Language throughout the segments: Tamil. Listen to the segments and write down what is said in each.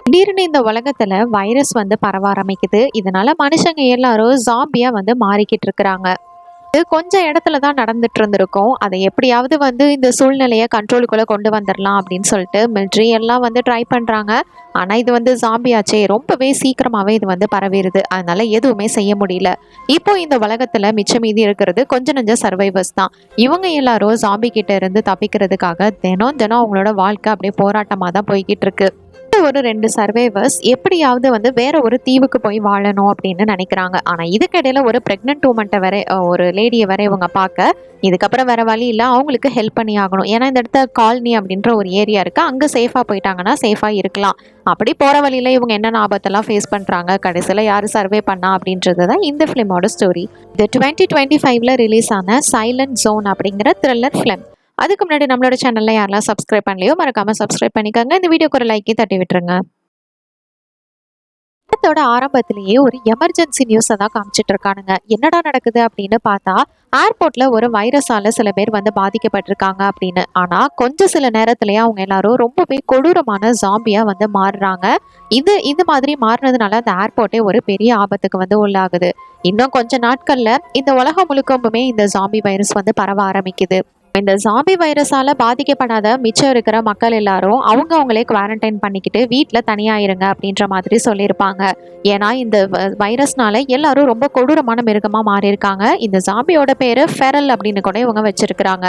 திடீர்னு இந்த உலகத்துல வைரஸ் வந்து பரவ ஆரம்பிக்குது. இதனால மனுஷங்க எல்லாரும் ஜாம்பியா வந்து மாறிக்கிட்டு இருக்கிறாங்க. இது கொஞ்சம் இடத்துல தான் நடந்துட்டு இருந்திருக்கும். அதை எப்படியாவது வந்து இந்த சூழ்நிலையை கண்ட்ரோலுக்குள்ள கொண்டு வந்துடலாம் அப்படின்னு சொல்லிட்டு மிலிட்ரி எல்லாம் வந்து ட்ரை பண்றாங்க. ஆனா இது வந்து ஜாம்பி ஆச்சே, ரொம்பவே சீக்கிரமாவே இது வந்து பரவிடுது. அதனால எதுவுமே செய்ய முடியல. இப்போ இந்த உலகத்துல மிச்சம் மீதி இருக்கிறது கொஞ்ச நஞ்ச சர்வைவர்ஸ் தான். இவங்க எல்லாரும் ஜாம்பி கிட்ட இருந்து தப்பிக்கிறதுக்காக தினம் தினம் அவங்களோட வாழ்க்கை அப்படியே போராட்டமா தான் போய்கிட்டு இருக்கு. ஒரு 2 சர்வைவர்ஸ் எப்படியாவது வந்து வேற ஒரு தீவுக்கு போய் வாழணும் அப்படின்னு நினைக்கிறாங்க. ஆனா இதுக்கிடையில ஒரு பிரெக்னன்ட் உமன்ட்ட வர ஒரு லேடியை வர இவங்க பார்க்க, இதுக்கப்புறம் வேற வழி இல்லை, அவங்களுக்கு ஹெல்ப் பண்ணி ஆகணும். ஏன்னா இந்த இடத்த காலனி அப்படின்ற ஒரு ஏரியா இருக்கு, அங்க சேஃபா போயிட்டாங்கன்னா சேஃபா இருக்கலாம். அப்படி போற வழியில இவங்க என்னென்ன ஆபத்தெல்லாம் ஃபேஸ் பண்றாங்க, கடைசியில் யாரு சர்வே பண்ணா அப்படின்றது தான் இந்த ஃபிலிமோட ஸ்டோரி. இது 2025ல ரிலீஸ் ஆன சைலண்ட் ஜோன் அப்படிங்கிற த்ரில்லர் ஃபிலிம். அதுக்கு முன்னாடி நம்மளோட சேனல்ல யாரெல்லாம் சப்ஸ்கிரைப் பண்ணலையோ மறக்காம சப்ஸ்கிரைப் பண்ணிக்கோங்க. இந்த வீடியோக்கு ஒரு லைக்கே தட்டி விட்டுருங்க. படத்தோட ஆரம்பத்திலேயே ஒரு எமர்ஜென்சி நியூஸை தான் காமிச்சிட்டு இருக்கானுங்க. என்னடா நடக்குது அப்படின்னு பார்த்தா, ஏர்போர்ட்ல ஒரு வைரஸால சில பேர் வந்து பாதிக்கப்பட்டிருக்காங்க அப்படின்னு. ஆனா கொஞ்சம் சில நேரத்திலேயே அவங்க எல்லாரும் ரொம்பவே கொடூரமான ஜாம்பியா வந்து மாறுறாங்க. இது இந்த மாதிரி மாறினதுனால அந்த ஏர்போர்ட்டே ஒரு பெரிய ஆபத்துக்கு வந்து உள்ளாகுது. இன்னும் கொஞ்ச நாட்கள்ல இந்த உலகம் முழுக்கவுமே இந்த ஜாம்பி வைரஸ் வந்து பரவ ஆரம்பிக்குது. இந்த ஜாம்பி வைரஸால பாதிக்கப்படாத மிச்சம் இருக்கிற மக்கள் எல்லாரும் அவங்களே குவாரண்டைன் பண்ணிக்கிட்டு வீட்டில் தனியா இருங்க அப்படின்ற மாதிரி சொல்லியிருப்பாங்க. ஏன்னா இந்த வைரஸ்னால எல்லாரும் ரொம்ப கொடூரமான மிருகமா மாறி இருக்காங்க. இந்த ஜாம்பியோட பேரு ஃபெரல் அப்படின்னு கூட இவங்க வச்சிருக்கிறாங்க.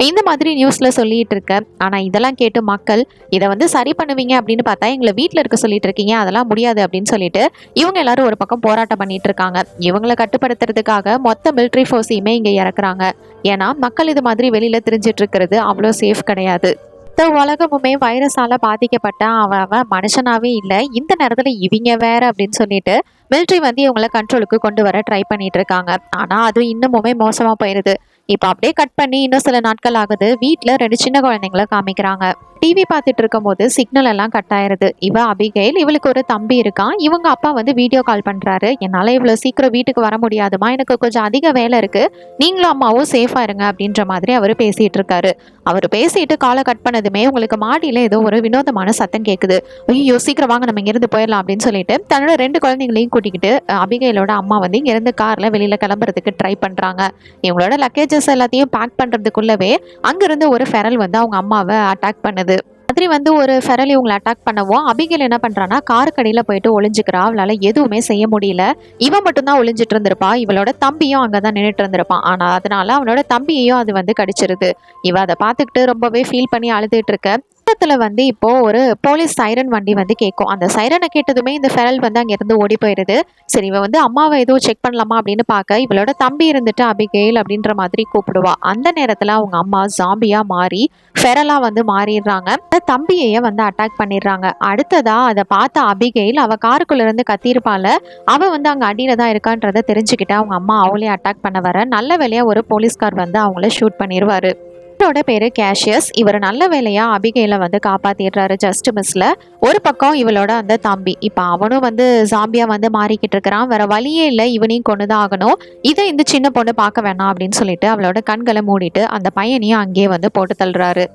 இந்த மாதிரி நியூஸ்ல சொல்லிட்டு இருக்க. ஆனா இதெல்லாம் கேட்டு மக்கள் இதை வந்து சரி பண்ணுவீங்க அப்படின்னு பார்த்தா எங்களை வீட்டில் இருக்க சொல்லிட்டு இருக்கீங்க, அதெல்லாம் முடியாது அப்படின்னு சொல்லிட்டு இவங்க எல்லாரும் ஒரு பக்கம் போராட்டம் பண்ணிட்டு இருக்காங்க. இவங்களை கட்டுப்படுத்துறதுக்காக மொத்த மிலிட்ரி ஃபோர்ஸையுமே இங்க இறக்குறாங்க. ஏன்னா மக்கள் இது மாதிரி வெளியில திரிஞ்சிட்டு இருக்கிறது அவ்வளோ சேஃப் கிடையாது. இந்த உலகமுமே வைரஸால பாதிக்கப்பட்ட அவன் மனுஷனாவே இல்லை, இந்த நேரத்துல இவங்க வேற அப்படின்னு சொல்லிட்டு மிலிட்ரி வந்து இவங்களை கண்ட்ரோலுக்கு கொண்டு வர ட்ரை பண்ணிட்டு இருக்காங்க. ஆனா அது இன்னமுமே மோசமா போயிருது. இப்போ அப்படியே கட் பண்ணி இன்னும் சில நாட்கள் ஆகுது. வீட்டில் 2 சின்ன குழந்தைங்களை காமிக்கிறாங்க. டிவி பார்த்துட்டு இருக்கும் போது சிக்னல் எல்லாம் கட் ஆயிருது. இவ அபிகைல், இவளுக்கு ஒரு தம்பி இருக்கான். இவங்க அப்பா வந்து வீடியோ கால் பண்றாரு. என்னால இவ்வளவு சீக்கிரம் வீட்டுக்கு வர முடியாதுமா, எனக்கு கொஞ்சம் அதிக வேலை இருக்கு, நீங்களும் அம்மாவும் சேஃபா இருங்க அப்படின்ற மாதிரி அவர் பேசிட்டு இருக்காரு. அவர் பேசிட்டு காலை கட் பண்ணதுமே உங்களுக்கு மாடியில ஏதோ ஒரு வினோதமான சத்தம் கேட்குது. ஐயோ சீக்கிரம் வாங்க நம்ம இங்கிருந்து போயிடலாம் அப்படின்னு சொல்லிட்டு தன்னோட 2 குழந்தைங்களையும் கூட்டிக்கிட்டு அபிகைலோட அம்மா வந்து இங்கிருந்து கார்ல வெளியில கிளம்புறதுக்கு ட்ரை பண்றாங்க. இவங்களோட லக்கேஜஸ் எல்லாத்தையும் பேக் பண்றதுக்குள்ளவே அங்கிருந்து ஒரு ஃபெரல் வந்து அவங்க அம்மாவை அட்டாக் பண்ணுது. மாதிரி வந்து ஒரு ஃபெரல் இவங்களை அட்டாக் பண்ணவும் அபிகைல் என்ன பண்றான்னா காருக்கடியில போயிட்டு ஒளிஞ்சுக்கிறா. அவளால எதுவுமே செய்ய முடியல. இவன் மட்டும்தான் ஒளிஞ்சிட்டு இருந்திருப்பா. இவளோட தம்பியும் அங்கதான் நின்றுட்டு இருந்திருப்பான். ஆனா அதனால அவனோட தம்பியையும் அது வந்து கடிச்சிருது. இவ அதை பார்த்துக்கிட்டு ரொம்பவே ஃபீல் பண்ணி அழுதுட்டு இருக்க. பக்கத்துல வந்து இப்போ ஒரு போலீஸ் சைரன் வண்டி வந்து கேட்கும். அந்த சைரனை கேட்டதுமே இந்த ஃபெரல் வந்து அங்க இருந்து ஓடி போயிருது. சரி இவ வந்து அம்மாவை எதுவும் செக் பண்ணலாமா அப்படின்னு பார்க்க இவளோட தம்பி இருந்துட்டு அபிகைல் அப்படின்ற மாதிரி கூப்பிடுவா. அந்த நேரத்துல அவங்க அம்மா ஜாம்பியா மாறி ஃபெரலா வந்து மாறிடுறாங்க. தம்பியையே வந்து அட்டாக் பண்ணிடுறாங்க. அடுத்ததா அதை பார்த்த அபிகைல் அவ காருக்குள்ள இருந்து கத்திருப்பால, அவ வந்து அங்க அடியில தான் இருக்கான்றத தெரிஞ்சுக்கிட்டு அவங்க அம்மா அவளே அட்டாக் பண்ண வர நல்ல வேலையா ஒரு போலீஸ்கார் வந்து அவங்கள ஷூட் பண்ணிடுவாரு. இவரோட பேரு கேஷியஸ். இவர் நல்ல வேலையா அபிகைல வந்து காப்பாத்திடுறாரு ஜஸ்ட் மிஸ்ல. ஒரு பக்கம் இவளோட அந்த தம்பி இப்ப அவனும் வந்து ஜாம்பியா வந்து மாறிக்கிட்டு இருக்கிறான். வேற வழியே இல்லை, இவனையும் கொண்டுதான் ஆகணும். இதை இந்த சின்ன பொண்ணு பார்க்க வேணாம் அப்படின்னு சொல்லிட்டு அவளோட கண்களை மூடிட்டு அந்த பையனையும் அங்கேயே வந்து போட்டு தள்ளுறாரு.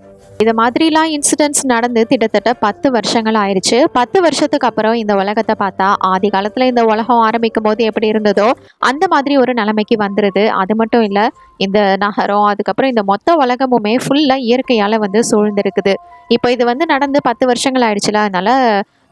இது மாதிரிலாம் இன்சிடென்ட்ஸ் நடந்து கிட்டத்தட்ட 10 வருஷங்கள் ஆயிடுச்சு. 10 வருஷத்துக்கு அப்புறம் இந்த உலகத்தை பார்த்தா ஆதி காலத்துல இந்த உலகம் ஆரம்பிக்கும் போது எப்படி இருந்ததோ அந்த மாதிரி ஒரு நிலைமைக்கு வந்துருது. அது மட்டும் இல்ல, இந்த நகரம் அதுக்கப்புறம் இந்த மொத்த உலகமுமே ஃபுல்லா இயற்கையால வந்து சூழ்ந்திருக்குது. இப்போ இது வந்து நடந்து 10 வருஷங்கள் ஆயிடுச்சுல, அதனால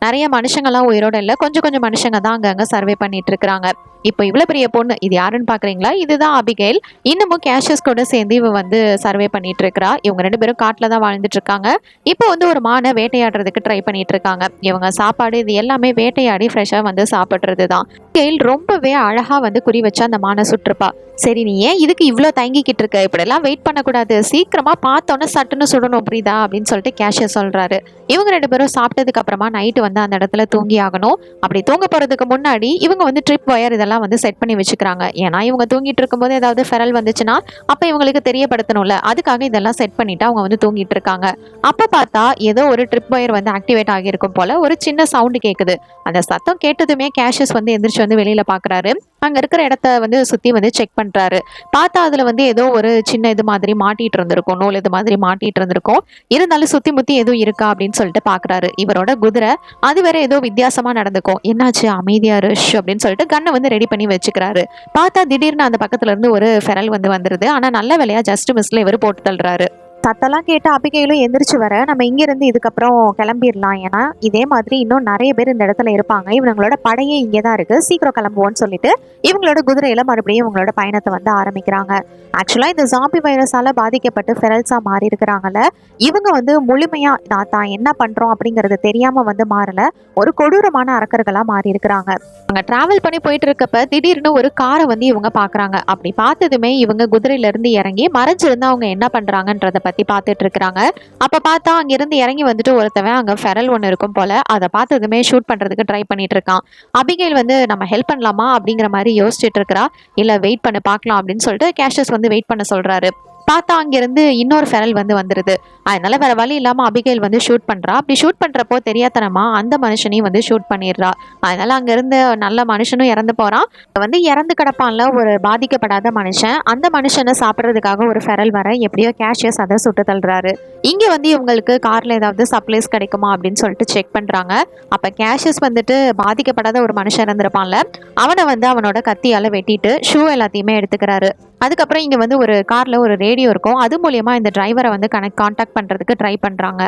நிறைய மனுஷங்கள்லாம் உயிரோட இல்லை, கொஞ்சம் கொஞ்சம் மனுஷங்க தான் அங்கங்க சர்வே பண்ணிட்டு இருக்கிறாங்க. இப்போ இவ்வளவு பெரிய பொண்ணு இது யாருன்னு பாக்குறீங்களா? இதுதான் அபிகைல். இன்னமும் கேஷியஸ் கூட சேர்ந்து இவ வந்து சர்வே பண்ணிட்டு இருக்கிறா. இவங்க 2 பேரும் காட்டுல தான் வாழ்ந்துட்டு இருக்காங்க. இப்போ வந்து ஒரு மானை வேட்டையாடுறதுக்கு ட்ரை பண்ணிட்டு இருக்காங்க. இவங்க சாப்பாடு இது எல்லாமே வேட்டையாடி ஃப்ரெஷ்ஷா வந்து சாப்பிடுறது தான். அபிகைல் ரொம்பவே அழகா வந்து குறி வச்சு அந்த மானை சுட்டுருப்பா. சரி நீ ஏன் இதுக்கு இவ்வளோ தங்கிக்கிட்டு இருக்க, இப்படிலாம் வெயிட் பண்ணக்கூடாது, சீக்கிரமா பார்த்தோன்னே சட்டுன்னு சுடணும் புரியுதா அப்படின்னு சொல்லிட்டு கேஷியஸ் சொல்றாரு. இவங்க 2 பேரும் சாப்பிட்டதுக்கு அப்புறமா நைட்டு வந்து அந்த இடத்துல தூங்கி ஆகணும். அப்படி தூங்க போறதுக்கு முன்னாடி இவங்க வந்து ட்ரிப் ஒயர் இதெல்லாம் வந்து செட் பண்ணி வச்சுக்கிறாங்க. ஏன்னா இவங்க தூங்கிட்டு இருக்கும்போது ஏதாவது ஃபெரல் வந்துச்சுன்னா அப்ப இவங்களுக்கு தெரியப்படுத்தணும்ல, அதுக்காக இதெல்லாம் செட் பண்ணிட்டு அவங்க வந்து தூங்கிட்டு இருக்காங்க. அப்ப பார்த்தா ஏதோ ஒரு ட்ரிப் ஒயர் வந்து ஆக்டிவேட் ஆகியிருக்கும் போல ஒரு சின்ன சவுண்டு கேட்குது. அந்த சத்தம் கேட்டதுமே கேஷியஸ் வந்து எந்திரிச்சு வந்து வெளியில பாக்குறாரு. அங்க இருக்கிற இடத்த வந்து சுத்தி வந்து செக் பண்றாரு. பார்த்தா அதுல வந்து ஏதோ ஒரு சின்ன இது மாதிரி மாட்டிட்டு இருந்திருக்கும். நூல் இது மாதிரி மாட்டிட்டு இருந்திருக்கும். இருந்தாலும் சுத்தி முத்தி எதுவும் இருக்கா அப்படின்னு சொல்லிட்டு பாக்குறாரு. இவரோட குதிரை அது வேற ஏதோ வித்தியாசமா நடந்துக்கும். என்னாச்சு அமைதியா ருஷ் அப்படின்னு சொல்லிட்டு கண்ணை வந்து ரெடி பண்ணி வச்சுக்கிறாரு. பார்த்தா திடீர்னு அந்த பக்கத்துல இருந்து ஒரு ஃபெரல் வந்து வந்துருது. ஆனா நல்ல வேலையா ஜஸ்ட் மிஸ்ல இவர் போட்டு தள்ளுறாரு. சத்தெல்லாம் கேட்டு அபிகையிலும் எந்திரிச்சு வர நம்ம இங்கிருந்து இதுக்கப்புறம் கிளம்பிடலாம். ஏன்னா இதே மாதிரி இன்னும் நிறைய பேர் இந்த இடத்துல இருப்பாங்க. இவங்களோட படையே இங்கே தான் இருக்கு, சீக்கிரம் கிளம்புவோன்னு சொல்லிட்டு இவங்களோட குதிரையில மறுபடியும் இவங்களோட பயணத்தை வந்து ஆரம்பிக்கிறாங்க. ஆக்சுவலா இந்த ஜாம்பி வைரஸால பாதிக்கப்பட்டு ஃபெரல்ஸா மாறி இருக்கிறாங்கல்ல, இவங்க வந்து முழுமையா தான் என்ன பண்றோம் அப்படிங்கறது தெரியாம வந்து மாறல, ஒரு கொடூரமான அரக்கர்களா மாறி இருக்கிறாங்க. அவங்க டிராவல் பண்ணி போயிட்டு இருக்கப்ப திடீர்னு ஒரு காரை வந்து இவங்க பாக்குறாங்க. அப்படி பார்த்ததுமே இவங்க குதிரையில இருந்து இறங்கி மறைஞ்சிருந்து அவங்க என்ன பண்றாங்கன்றத பத்தி பார்த்துட்டு இருக்கிறாங்க. அப்ப பார்த்தா அங்கிருந்து இறங்கி வந்துட்டு ஒருத்தவன் அங்க ஃபெரல் ஒன்று இருக்கும் போல, அதை பார்த்ததுமே ஷூட் பண்றதுக்கு ட்ரை பண்ணிட்டு இருக்கான். அபிகைல் வந்து நம்ம ஹெல்ப் பண்ணலாமா அப்படிங்கிற மாதிரி யோசிச்சுட்டு இருக்கிறா. இல்ல வெயிட் பண்ண பார்க்கலாம் அப்படின்னு சொல்லிட்டு கேஷஸ் வந்து வெயிட் பண்ண சொல்றாரு. பார்த்தா அங்கிருந்து இன்னொரு ஃபெரல் வந்து வந்துருது. அதனால வேற வழி இல்லாம அபிகைல் வந்து ஷூட் பண்றா. அப்படி ஷூட் பண்றப்போ தெரியாதனமா அந்த மனுஷனையும் வந்து ஷூட் பண்ணிடுறா. அதனால அங்க இருந்து நல்ல மனுஷனும் இறந்து போறான். வந்து இறந்து கிடப்பான்ல ஒரு பாதிக்கப்படாத மனுஷன், அந்த மனுஷனை சாப்பிட்றதுக்காக ஒரு ஃபெரல் வர எப்படியோ கேஷியஸ் அதை சுட்டு தள்ளுறாரு. இங்க வந்து இவங்களுக்கு கார்ல ஏதாவது சப்ளைஸ் கிடைக்குமா அப்படின்னு சொல்லிட்டு செக் பண்றாங்க. அப்ப கேஷியஸ் வந்துட்டு பாதிக்கப்படாத ஒரு மனுஷன் இருந்திருப்பான்ல, அவனை வந்து அவனோட கத்தியால வெட்டிட்டு ஷூ எல்லாத்தையுமே எடுத்துக்கிறாரு. அதுக்கப்புறம் இங்க வந்து ஒரு கார்ல ஒரு ரேடியோ இருக்கும். அது மூலியமா இந்த டிரைவரை வந்து கான்டாக்ட் பண்றதுக்கு ட்ரை பண்றாங்க.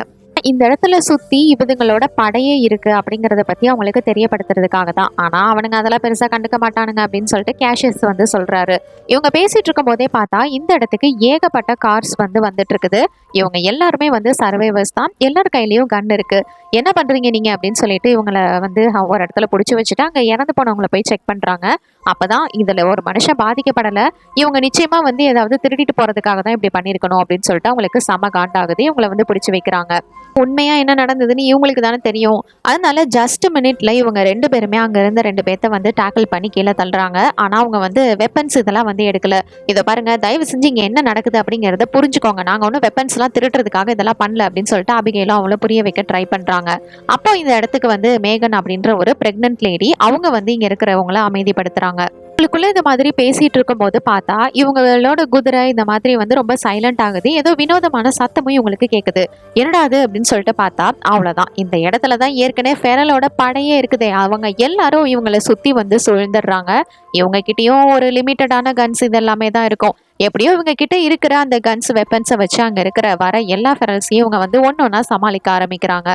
இந்த இடத்துல சுத்தி இவதுங்களோட படையே இருக்கு அப்படிங்கறத பத்தி அவங்களுக்கு தெரியப்படுத்துறதுக்காக தான். ஆனா அவனுங்க அதெல்லாம் பெருசா கண்டுக்க மாட்டானுங்க அப்படின்னு சொல்லிட்டு கேஷியஸ் வந்து சொல்றாரு. இவங்க பேசிட்டு இருக்கும் போதே பார்த்தா இந்த இடத்துக்கு ஏகப்பட்ட கார்ஸ் வந்து வந்துட்டு இருக்குது. இவங்க எல்லாருமே வந்து சர்வைவர்ஸ் தான். எல்லார் கையிலயும் கன் இருக்கு. என்ன பண்றீங்க நீங்க அப்படின்னு சொல்லிட்டு இவங்களை வந்து ஒரு இடத்துல பிடிச்சி வச்சுட்டு அங்க இறந்து போனவங்களை போய் செக் பண்றாங்க. அப்பதான் இதுல ஒரு மனுஷன் பாதிக்கப்படல, இவங்க நிச்சயமா வந்து ஏதாவது திருடிட்டு போறதுக்காக தான் இப்படி பண்ணிருக்கணும் அப்படின்னு சொல்லிட்டு அவங்களுக்கு செம காண்டாகுது. இவங்களை வந்து பிடிச்சி வைக்கிறாங்க. உண்மையா என்ன நடந்ததுன்னு இவங்களுக்கு தானே தெரியும். அதனால ஜஸ்ட் மினிட்ல இவங்க 2 பேருமே அங்க இருந்த 2 பேர்த்த வந்து டேக்கிள் பண்ணி கீழே தள்ளுறாங்க. ஆனா அவங்க வந்து வெப்பன்ஸ் இதெல்லாம் வந்து எடுக்கல. இதை பாருங்க, தயவு செஞ்சு இங்க என்ன நடக்குது அப்படிங்கறத புரிஞ்சுக்கோங்க. நாங்க ஒன்னும் வெப்பன்ஸ் எல்லாம் திருடுறதுக்காக இதெல்லாம் பண்ணல அப்படின்னு சொல்லிட்டு அபிகைலும் அவங்கள புரிய வைக்க ட்ரை பண்றாங்க. அப்போ இந்த இடத்துக்கு வந்து மேகன் அப்படின்ற ஒரு பிரெக்னன்ட் லேடி அவங்க வந்து இங்க இருக்கிறவங்கள அமைதிப்படுத்துறாங்க. உங்களுக்குள்ள இந்த மாதிரி பேசிட்டு இருக்கும் போது பார்த்தா இவங்களோட குதிரை இந்த மாதிரி வந்து ரொம்ப சைலண்ட் ஆகுது. ஏதோ வினோதமான சத்தமும் இவங்களுக்கு கேக்குது. என்னடா அது அப்படின்னு சொல்லிட்டு பார்த்தா அவ்வளவுதான், இந்த இடத்துலதான் ஏற்கனவே ஃபெரலோட படையே இருக்குதே. அவங்க எல்லாரும் இவங்களை சுத்தி வந்து சூழ்ந்துடுறாங்க. இவங்க கிட்டயும் ஒரு லிமிட்டடான கன்ஸ் இதெல்லாமே தான் இருக்கும். எப்படியோ இவங்க கிட்ட இருக்கிற அந்த கன்ஸ் வெப்பன்ஸை வச்சு அங்க இருக்கிற வர எல்லா ஃபெரல்ஸையும் இவங்க வந்து ஒன்னொன்னா சமாளிக்க ஆரம்பிக்கிறாங்க.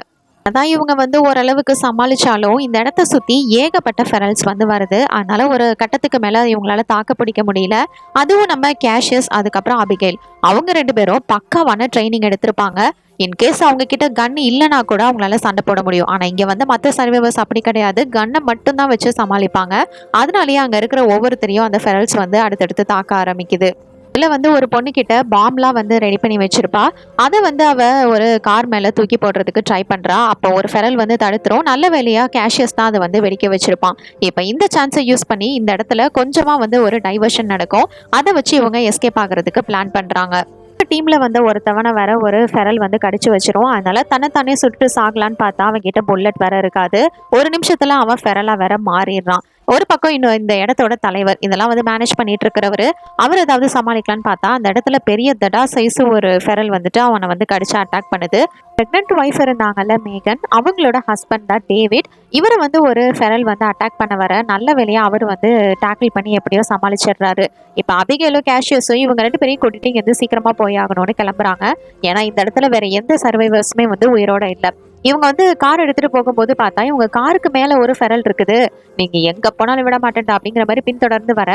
அதான் இவங்க வந்து ஓரளவுக்கு சமாளிச்சாலும் இந்த இடத்த சுத்தி ஏகப்பட்ட ஃபெரல்ஸ் வந்து வருது. அதனால ஒரு கட்டத்துக்கு மேல இவங்களால தாக்கு பிடிக்க முடியல. அதுவும் நம்ம கேஷியஸ் அதுக்கப்புறம் அபிகைல் அவங்க 2 பேரும் பக்காவான ட்ரைனிங் எடுத்திருப்பாங்க. இன்கேஸ் அவங்க கிட்ட கன் இல்லைனா கூட அவங்களால சண்டை போட முடியும். ஆனா இங்க வந்து மற்ற சர்வைவர்ஸ் அப்படி கிடையாது, கன்னை மட்டும்தான் வச்சு சமாளிப்பாங்க. அதனாலயே அங்க இருக்கிற ஒவ்வொருத்தரையும் அந்த ஃபெரல்ஸ் வந்து அடுத்தடுத்து தாக்க ஆரம்பிக்குது. இதுல வந்து ஒரு பொண்ணு கிட்ட பாம்லாம் வந்து ரெடி பண்ணி வச்சிருப்பா. அதை வந்து அவ ஒரு கார் மேல தூக்கி போடுறதுக்கு ட்ரை பண்றா. அப்போ ஒரு ஃபெரல் வந்து தடுத்துரும். நல்ல வேலையா கேஷியஸ் தான் அதை வந்து வெடிக்க வச்சிருப்பான். இப்ப இந்த சான்ஸை யூஸ் பண்ணி இந்த இடத்துல கொஞ்சமா வந்து ஒரு டைவர்ஷன் நடக்கும். அதை வச்சு இவங்க எஸ்கேப் ஆகுறதுக்கு பிளான் பண்றாங்க. டீம்ல வந்து ஒருத்தவனை வேற ஒரு ஃபெரல் வந்து கடிச்சு வச்சிரும். அதனால தன்னைத்தானே சுட்டு சாகலான்னு பார்த்தா அவன் கிட்ட புல்லட் வேற இருக்காது. ஒரு நிமிஷத்துல அவன் ஃபெரலா வேற மாறிடுறான். ஒரு பக்கம் இன்னும் இந்த இடத்தோட தலைவர் இதெல்லாம் வந்து மேனேஜ் பண்ணிட்டு இருக்கிறவரு, அவர் ஏதாவது சமாளிக்கலான்னு பார்த்தா அந்த இடத்துல பெரிய தடா சைஸ் ஒரு ஃபெரல் வந்துட்டு அவனை வந்து கடிச்சு அட்டாக் பண்ணுது. பிரெக்னன்ட் ஒய்ஃப் இருந்தாங்கல்ல மேகன், அவங்களோட ஹஸ்பண்ட் தான் டேவிட். இவரை வந்து ஒரு ஃபெரல் வந்து அட்டாக் பண்ண வர நல்ல வேலையா அவர் வந்து டேக்கிள் பண்ணி எப்படியோ சமாளிச்சிடுறாரு. இப்போ அபிகேலும் கேஷியஸும் இவங்க 2 பேரையும் கூட்டிட்டு இங்க இருந்து சீக்கிரமா போய் ஆகணும்னு கிளம்புறாங்க. ஏன்னா இந்த இடத்துல வேற எந்த சர்வைவர்ஸுமே வந்து உயிரோட இல்லை. இவங்க வந்து கார் எடுத்துட்டு போகும்போது பார்த்தா இவங்க காருக்கு மேல ஒரு ஃபெரல் இருக்குது. நீங்க எங்க போனாலும் விட மாட்டேன்டா அப்படிங்கிற மாதிரி பின்தொடர்ந்து வர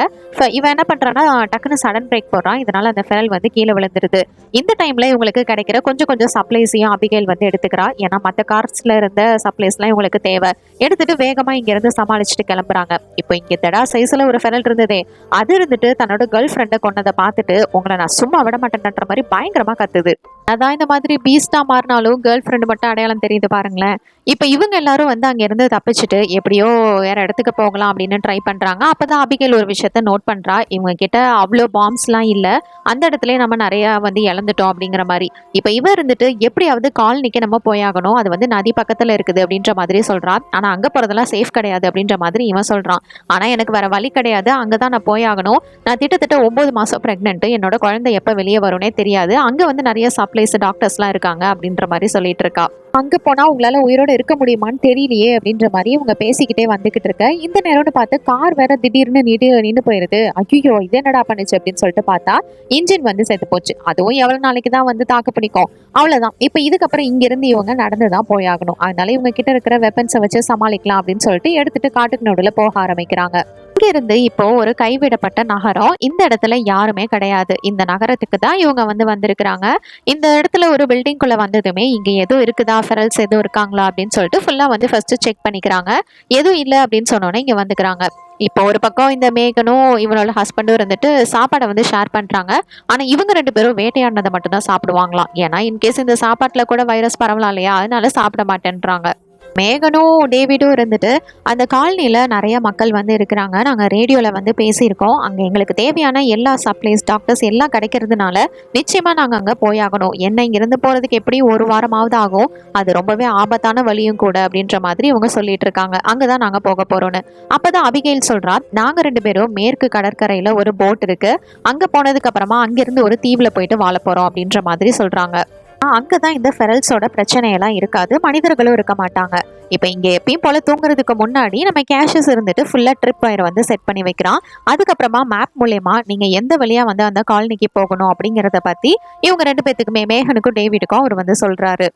இவன் என்ன பண்றான்னா டக்குன்னு சடன் பிரேக் போடுறான். இதனால அந்த ஃபெரல் வந்து கீழே விழுந்துருது. இந்த டைம்ல இவங்களுக்கு கிடைக்கிற கொஞ்சம் கொஞ்சம் சப்ளைஸையும் அபிகைல் வந்து எடுத்துக்கிறா. ஏன்னா மற்ற கார்ஸ்ல இருந்த சப்ளைஸ்லாம் இவங்களுக்கு தேவை. எடுத்துட்டு வேகமா இங்க இருந்து சமாளிச்சுட்டு கிளம்புறாங்க. இப்போ இங்க தடா சைஸ்ல ஒரு ஃபெரல் இருந்ததே, அது இருந்துட்டு தன்னோட கேர்ள் ஃப்ரெண்டை கொண்டதை பார்த்துட்டு உங்களை நான் சும்மா விட மாட்டேன்ற மாதிரி பயங்கரமா கத்துது. அதான் இந்த மாதிரி பீஸ்டா மாறினாலும் கேர்ள் ஃப்ரெண்டு மட்டும் அடையாளம் தெரியுது தெரியுது பாருங்களேன். இப்ப இவங்க எல்லாரும் வந்து அங்க இருந்து தப்பிச்சுட்டு எப்படியோ வேற இடத்துக்கு போகலாம் அப்படின்னு ட்ரை பண்றாங்க. அப்பதான் அபிகேல் ஒரு விஷயத்த நோட் பண்றா. இவங்க கிட்ட அவ்வளோ பாம்ஸ்லாம் இல்ல. அந்த இடத்துலயே நம்ம நிறைய வந்து இழந்துட்டோம் அப்படிங்கிற மாதிரி. இப்ப இவ இருந்துட்டு எப்படியாவது காலனிக்கு நம்ம போயாகணும். அது வந்து நதி பக்கத்துல இருக்குது அப்படின்ற மாதிரி சொல்றா. ஆனா அங்க போறதெல்லாம் சேஃப் கிடையாது அப்படின்ற மாதிரி இவன் சொல்றான். ஆனா எனக்கு வேற வழி கிடையாது. அங்கதான் நான் போயாகணும். நான் கிட்டத்தட்ட 9 மாசம் பிரெக்னென்ட். என்னோட குழந்தை எப்ப வெளியே வரும்னே தெரியாது. அங்க வந்து நிறைய சப்ளைஸ் டாக்டர்ஸ்லாம் இருக்காங்க அப்படின்ற மாதிரி சொல்லிட்டு இருக்கா. அங்க போனா உங்களால உயிரோட இருக்க முடியுமான்னு தெரியலையே அப்படின்ற மாதிரி இவங்க பேசிக்கிட்டே வந்துகிட்டு இருக்க. இந்த நேரம்னு பார்த்து கார் வேற திடீர்னு நின்று போயிருது. ஐயோ இது என்னடா பண்ணுச்சு அப்படின்னு சொல்லிட்டு பார்த்தா இன்ஜின் வந்து செத்து போச்சு. அதுவும் எவ்வளவு நாளைக்கு தான் வந்து தாக்கு பிடிக்கும். அவ்வளவுதான். இப்ப இதுக்கப்புறம் இங்க இருந்து இவங்க நடந்துதான் போயாகணும். அதனால இவங்க கிட்ட இருக்கிற வெப்பன்ஸை வச்சு சமாளிக்கலாம் அப்படின்னு சொல்லிட்டு எடுத்துட்டு காட்டுக்கு நடுவுல போக ஆரம்பிக்கிறாங்க. இங்க இருந்து இப்போ ஒரு கைவிடப்பட்ட நகரம். இந்த இடத்துல யாருமே கிடையாது. இந்த நகரத்துக்கு தான் இவங்க வந்து வந்திருக்கிறாங்க. இந்த இடத்துல ஒரு பில்டிங்குள்ள வந்ததுமே இங்க எதுவும் இருக்குதா, ஃபெரல்ஸ் எதுவும் இருக்காங்களா அப்படின்னு சொல்லிட்டு ஃபுல்லா வந்து ஃபர்ஸ்ட் செக் பண்ணிக்கிறாங்க. எதுவும் இல்லை அப்படின்னு சொன்னோன்னே இங்க வந்துக்கிறாங்க. இப்போ ஒரு பக்கம் இந்த மேகனும் இவனோட ஹஸ்பண்டும் இருந்துட்டு சாப்பாடை வந்து ஷேர் பண்றாங்க. ஆனா இவங்க 2 பேரும் வேட்டையாடினதை மட்டும் தான் சாப்பிடுவாங்களாம். ஏன்னா இன்கேஸ் இந்த சாப்பாட்டுல கூட வைரஸ் பரவலாம் இல்லையா, அதனால சாப்பிட மாட்டேன்றாங்க. மேகனும் டேவிடும் இருந்துட்டு அந்த காலனியில் நிறைய மக்கள் வந்து இருக்கிறாங்க. நாங்கள் ரேடியோவில் வந்து பேசியிருக்கோம். அங்கே எங்களுக்கு தேவையான எல்லா சப்ளைஸ் டாக்டர்ஸ் எல்லாம் கிடைக்கிறதுனால நிச்சயமாக நாங்கள் அங்கே போயாகணும். என்ன இங்கேருந்து போகிறதுக்கு எப்படியும் 1 வாரமாவது ஆகும். அது ரொம்பவே ஆபத்தான வழியும் கூட அப்படின்ற மாதிரி இவங்க சொல்லிட்டு இருக்காங்க. அங்கே தான் நாங்கள் போக போகிறோன்னு. அப்போ தான் அபிகேல் சொல்கிறா, நாங்கள் 2 பேரும் மேற்கு கடற்கரையில் ஒரு போட் இருக்குது. அங்கே போனதுக்கு அப்புறமா அங்கேருந்து ஒரு தீவில் போயிட்டு வாழ போகிறோம் அப்படின்ற மாதிரி சொல்கிறாங்க. அங்கதான் இந்த ஃபெரல்ஸோட பிரச்சனையெல்லாம் இருக்காது. மனிதர்களும் இருக்க மாட்டாங்க. இப்ப இங்க எப்பயும் போல தூங்குறதுக்கு முன்னாடி நம்ம கேஷஸ் இருந்துட்டு ஃபுல்லா ட்ரிப் வயர் வந்து செட் பண்ணி வைக்கிறான். அதுக்கப்புறமா மேப் மூலயமா நீங்க எந்த வழியா வந்து அந்த காலனிக்கு போகணும் அப்படிங்கறத பத்தி இவங்க 2 பேத்துக்குமே, மேகனுக்கும் டேவிடுக்கும் அவர் வந்து சொல்றாரு.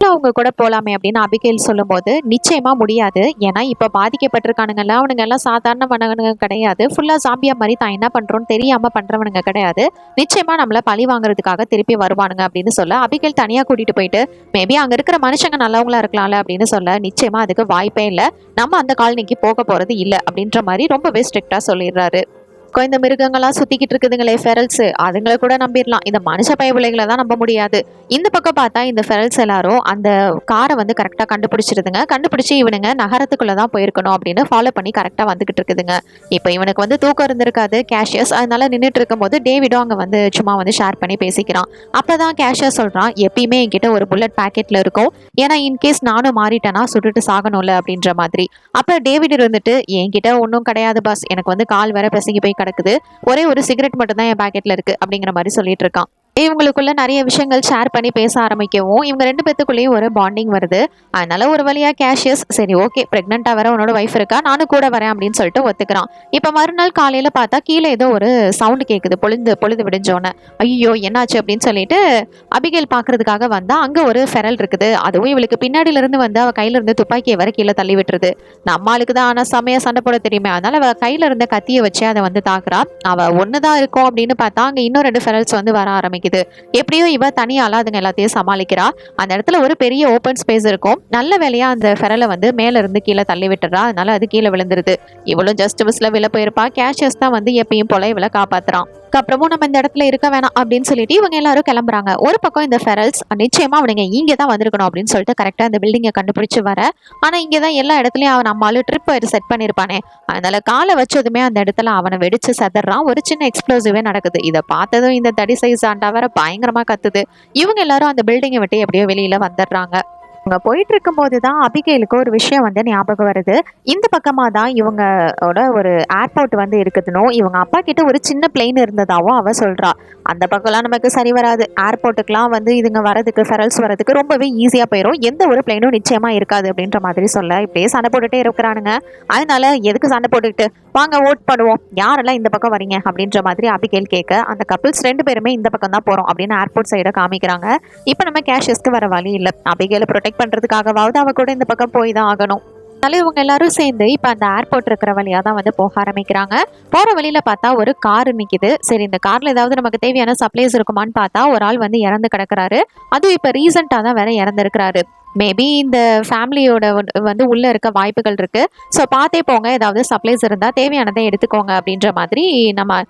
அவங்க கூட போலாமே அப்படின்னு அபிகேல் சொல்லும்போது நிச்சயமா முடியாது. ஏன்னா இப்ப பாதிக்கப்பட்டிருக்கானுங்கல்ல, அவனுங்க எல்லாம் சாதாரண மனவனுங்க கிடையாது. ஃபுல்லா ஜாம்பியா மாதிரி தான் என்ன பண்றோம்னு தெரியாம பண்றவனுங்க கிடையாது. நிச்சயமா நம்மள பழி வாங்குறதுக்காக திருப்பி வருவானுங்க அப்படின்னு சொல்ல அபிகேல் தனியா கூட்டிட்டு போயிட்டு மேபி அங்க இருக்கிற மனுஷங்க நல்லவங்களா இருக்கலாம்ல அப்படின்னு சொல்ல நிச்சயமா அதுக்கு வாய்ப்பே இல்லை. நம்ம அந்த காலனிக்கு போக போறது இல்லை அப்படின்ற மாதிரி ரொம்பவே ஸ்ட்ரிக்டா சொல்லிடுறாரு. இந்த மிருகங்கள்லாம் சுத்திக்கிட்டு இருக்குதுங்களே ஃபெரல்ஸ், அதுங்களை கூட நம்பிடலாம். இந்த மனுஷ பயவிலைகளை தான் நம்ப முடியாது. இந்த பக்கம் பார்த்தா இந்த ஃபெரல்ஸ் எல்லாரும் அந்த காரை வந்து கரெக்டாக கண்டுபிடிச்சிருதுங்க. கண்டுபிடிச்சி இவனுங்க நகரத்துக்குள்ள தான் போயிருக்கணும் அப்படின்னு ஃபாலோ பண்ணி கரெக்டாக வந்துகிட்டு இருக்குதுங்க. இப்போ இவனுக்கு வந்து தூக்கம் இருந்திருக்காது கேஷியஸ். அதனால நின்றுட்டு இருக்கும்போது டேவிடும் அங்கே வந்து சும்மா வந்து ஷேர் பண்ணி பேசிக்கிறான். அப்பதான் கேஷியஸ் சொல்றான், எப்பயுமே என்கிட்ட ஒரு புல்லட் பேக்கெட்ல இருக்கும். ஏன்னா இன்கேஸ் நானும் மாறிட்டேன்னா சுட்டுட்டு சாகணும்ல அப்படின்ற மாதிரி. அப்ப டேவிட் இருந்துட்டு, என்கிட்ட ஒன்றும் கிடையாது பாஸ், எனக்கு வந்து கால் வேற பிசங்கி போய் கிடக்குது. ஒரே ஒரு சிகரெட் மட்டும் தான் என் பாக்கெட்ல இருக்கு அப்படிங்கிற மாதிரி சொல்லிட்டு இருக்கான். இவங்களுக்குள்ள நிறைய விஷயங்கள் ஷேர் பண்ணி பேச ஆரம்பிக்கவும் இவங்க 2 பேத்துக்குள்ளேயும் ஒரு பாண்டிங் வருது. அதனால ஒரு வழியா கேஷியஸ் சரி ஓகே பிரெக்னெண்டா வர உன்னோட வைஃப் இருக்கா, நானும் கூட வரேன் அப்படின்னு சொல்லிட்டு ஒத்துக்கிறான். இப்ப மறுநாள் காலையில பார்த்தா கீழே ஏதோ ஒரு சவுண்டு கேட்குது. பொழுது விடிஞ்சோன்னு ஐயோ என்னாச்சு அப்படின்னு சொல்லிட்டு அபிகேல் பாக்குறதுக்காக வந்தா அங்க ஒரு ஃபெரல் இருக்குது. அதுவும் இவளுக்கு பின்னாடியில இருந்து வந்து அவ கையில இருந்து துப்பாக்கியை வர கீழே தள்ளி விட்டுருது. நம்ம ஆளுக்கு தான் ஆனா செமையா சண்டை போட தெரியுமே, அதனால அவ கையில இருந்த கத்தியை வச்சு அதை வந்து தாக்குறா. அவ ஒண்ணுதான் இருக்கும் அப்படின்னு பார்த்தா அங்க இன்னும் 2 ஃபெரல்ஸ் வந்து வர ஆரம்பிக்குது. எப்படியோ இவ தனியால அதுங்க எல்லாத்தையும் சமாளிக்கிறா. அந்த இடத்துல ஒரு பெரிய ஓப்பன் ஸ்பேஸ் இருக்கும். நல்ல வேலையா அந்த ஃபெரலை வந்து மேல இருந்து கீழே தள்ளி விட்டுறா. அதனால அது கீழே விழுந்துருது. இவளும் ஜஸ்ட் மிஸ்ல விழ போயிருப்பா. கேஷியஸ் தான் வந்து எப்பயும் போல இவளை காப்பாத்துறான். அப்புறமும் நம்ம இந்த இடத்துல இருக்க வேணாம் அப்படின்னு சொல்லிட்டு இவங்க எல்லாரும் கிளம்புறாங்க. ஒரு பக்கம் இந்த ஃபெரல்ஸ் நிச்சயமா அவனுங்க இங்கே தான் வந்திருக்கணும் அப்படின்னு சொல்லிட்டு கரெக்டா அந்த பில்டிங்கை கண்டுபிடிச்சு வர. ஆனா இங்கதான் எல்லா இடத்துலயும் அவன் நம்மளால ட்ரிப் வயர் செட் பண்ணிருப்பானே, அதனால காலை வச்சதுமே அந்த இடத்துல அவனை வெடிச்சு செதறான். ஒரு சின்ன எக்ஸ்ப்ளோசிவே நடக்குது. இதை பார்த்ததும் இந்த தடி சைஸ் ஆண்டா வேற பயங்கரமா கத்துது. இவங்க எல்லாரும் அந்த பில்டிங்கை விட்டு எப்படியோ வெளியில வந்துடுறாங்க. இவங்க போயிட்டு இருக்கும்போது தான் அபிகேலுக்கு ஒரு விஷயம் வந்து ஞாபகம் வருது. இந்த பக்கமா தான் இவங்களோட ஒரு ஏர்போர்ட் வந்து இருக்குதுன்னு இவங்க அப்பா கிட்ட ஒரு சின்ன பிளெயின் இருந்ததாவும் அவ சொல்றா. அந்த பக்கம்லாம் நமக்கு சரி வராது. ஏர்போர்ட்டுக்குலாம் வந்து இதுங்க வரதுக்கு ஃபெரல்ஸ் வரதுக்கு ரொம்பவே ஈஸியா போயிடும். எந்த ஒரு பிளெயினும் நிச்சயமா இருக்காது அப்படின்ற மாதிரி சொல்ல இப்படியே சண்டை போட்டுட்டே இருக்கிறானுங்க. அதனால எதுக்கு சண்டை போட்டுக்கிட்டு, வாங்க ஓட் பண்ணுவோம், யாரெல்லாம் இந்த பக்கம் வரீங்க அப்படின்ற மாதிரி அபிகேல் கேட்க அந்த கப்பிள்ஸ் 2 பேருமே இந்த பக்கம் தான் போறோம் அப்படின்னு ஏர்போர்ட் சைடை காமிக்கிறாங்க. இப்போ நம்ம கேஷியஸ்க்கு வர வழி இல்லை. அபிகேலை ப்ரொடெக்ட் பண்றதுக்காகவாவது அவ கூட இந்த பக்கம் போய் தான் ஆகணும். அதனால இவங்க எல்லாரும் சேர்ந்து இப்ப அந்த ஏர்போர்ட் இருக்கிற வழியா தான் வந்து போக ஆரம்பிக்கிறாங்க. போற வழியில பார்த்தா ஒரு கார் நிக்குது. சரி இந்த கார்ல ஏதாவது நமக்கு தேவையான சப்ளைஸ் இருக்குமான்னு பார்த்தா ஒரு ஆள் வந்து இறந்து கிடக்குறாரு. அதுவும் இப்ப ரீசெண்டா தான் வேற இறந்துருக்கிறாரு. மேபி இந்த ஃபேமிலியோட வந்து உள்ள இருக்க வாய்ப்புகள் இருக்கு. ஸோ பார்த்தே போங்க, ஏதாவது சப்ளைஸ் இருந்தால் தேவையானதை எடுத்துக்கோங்க அப்படின்ற மாதிரி நம்ம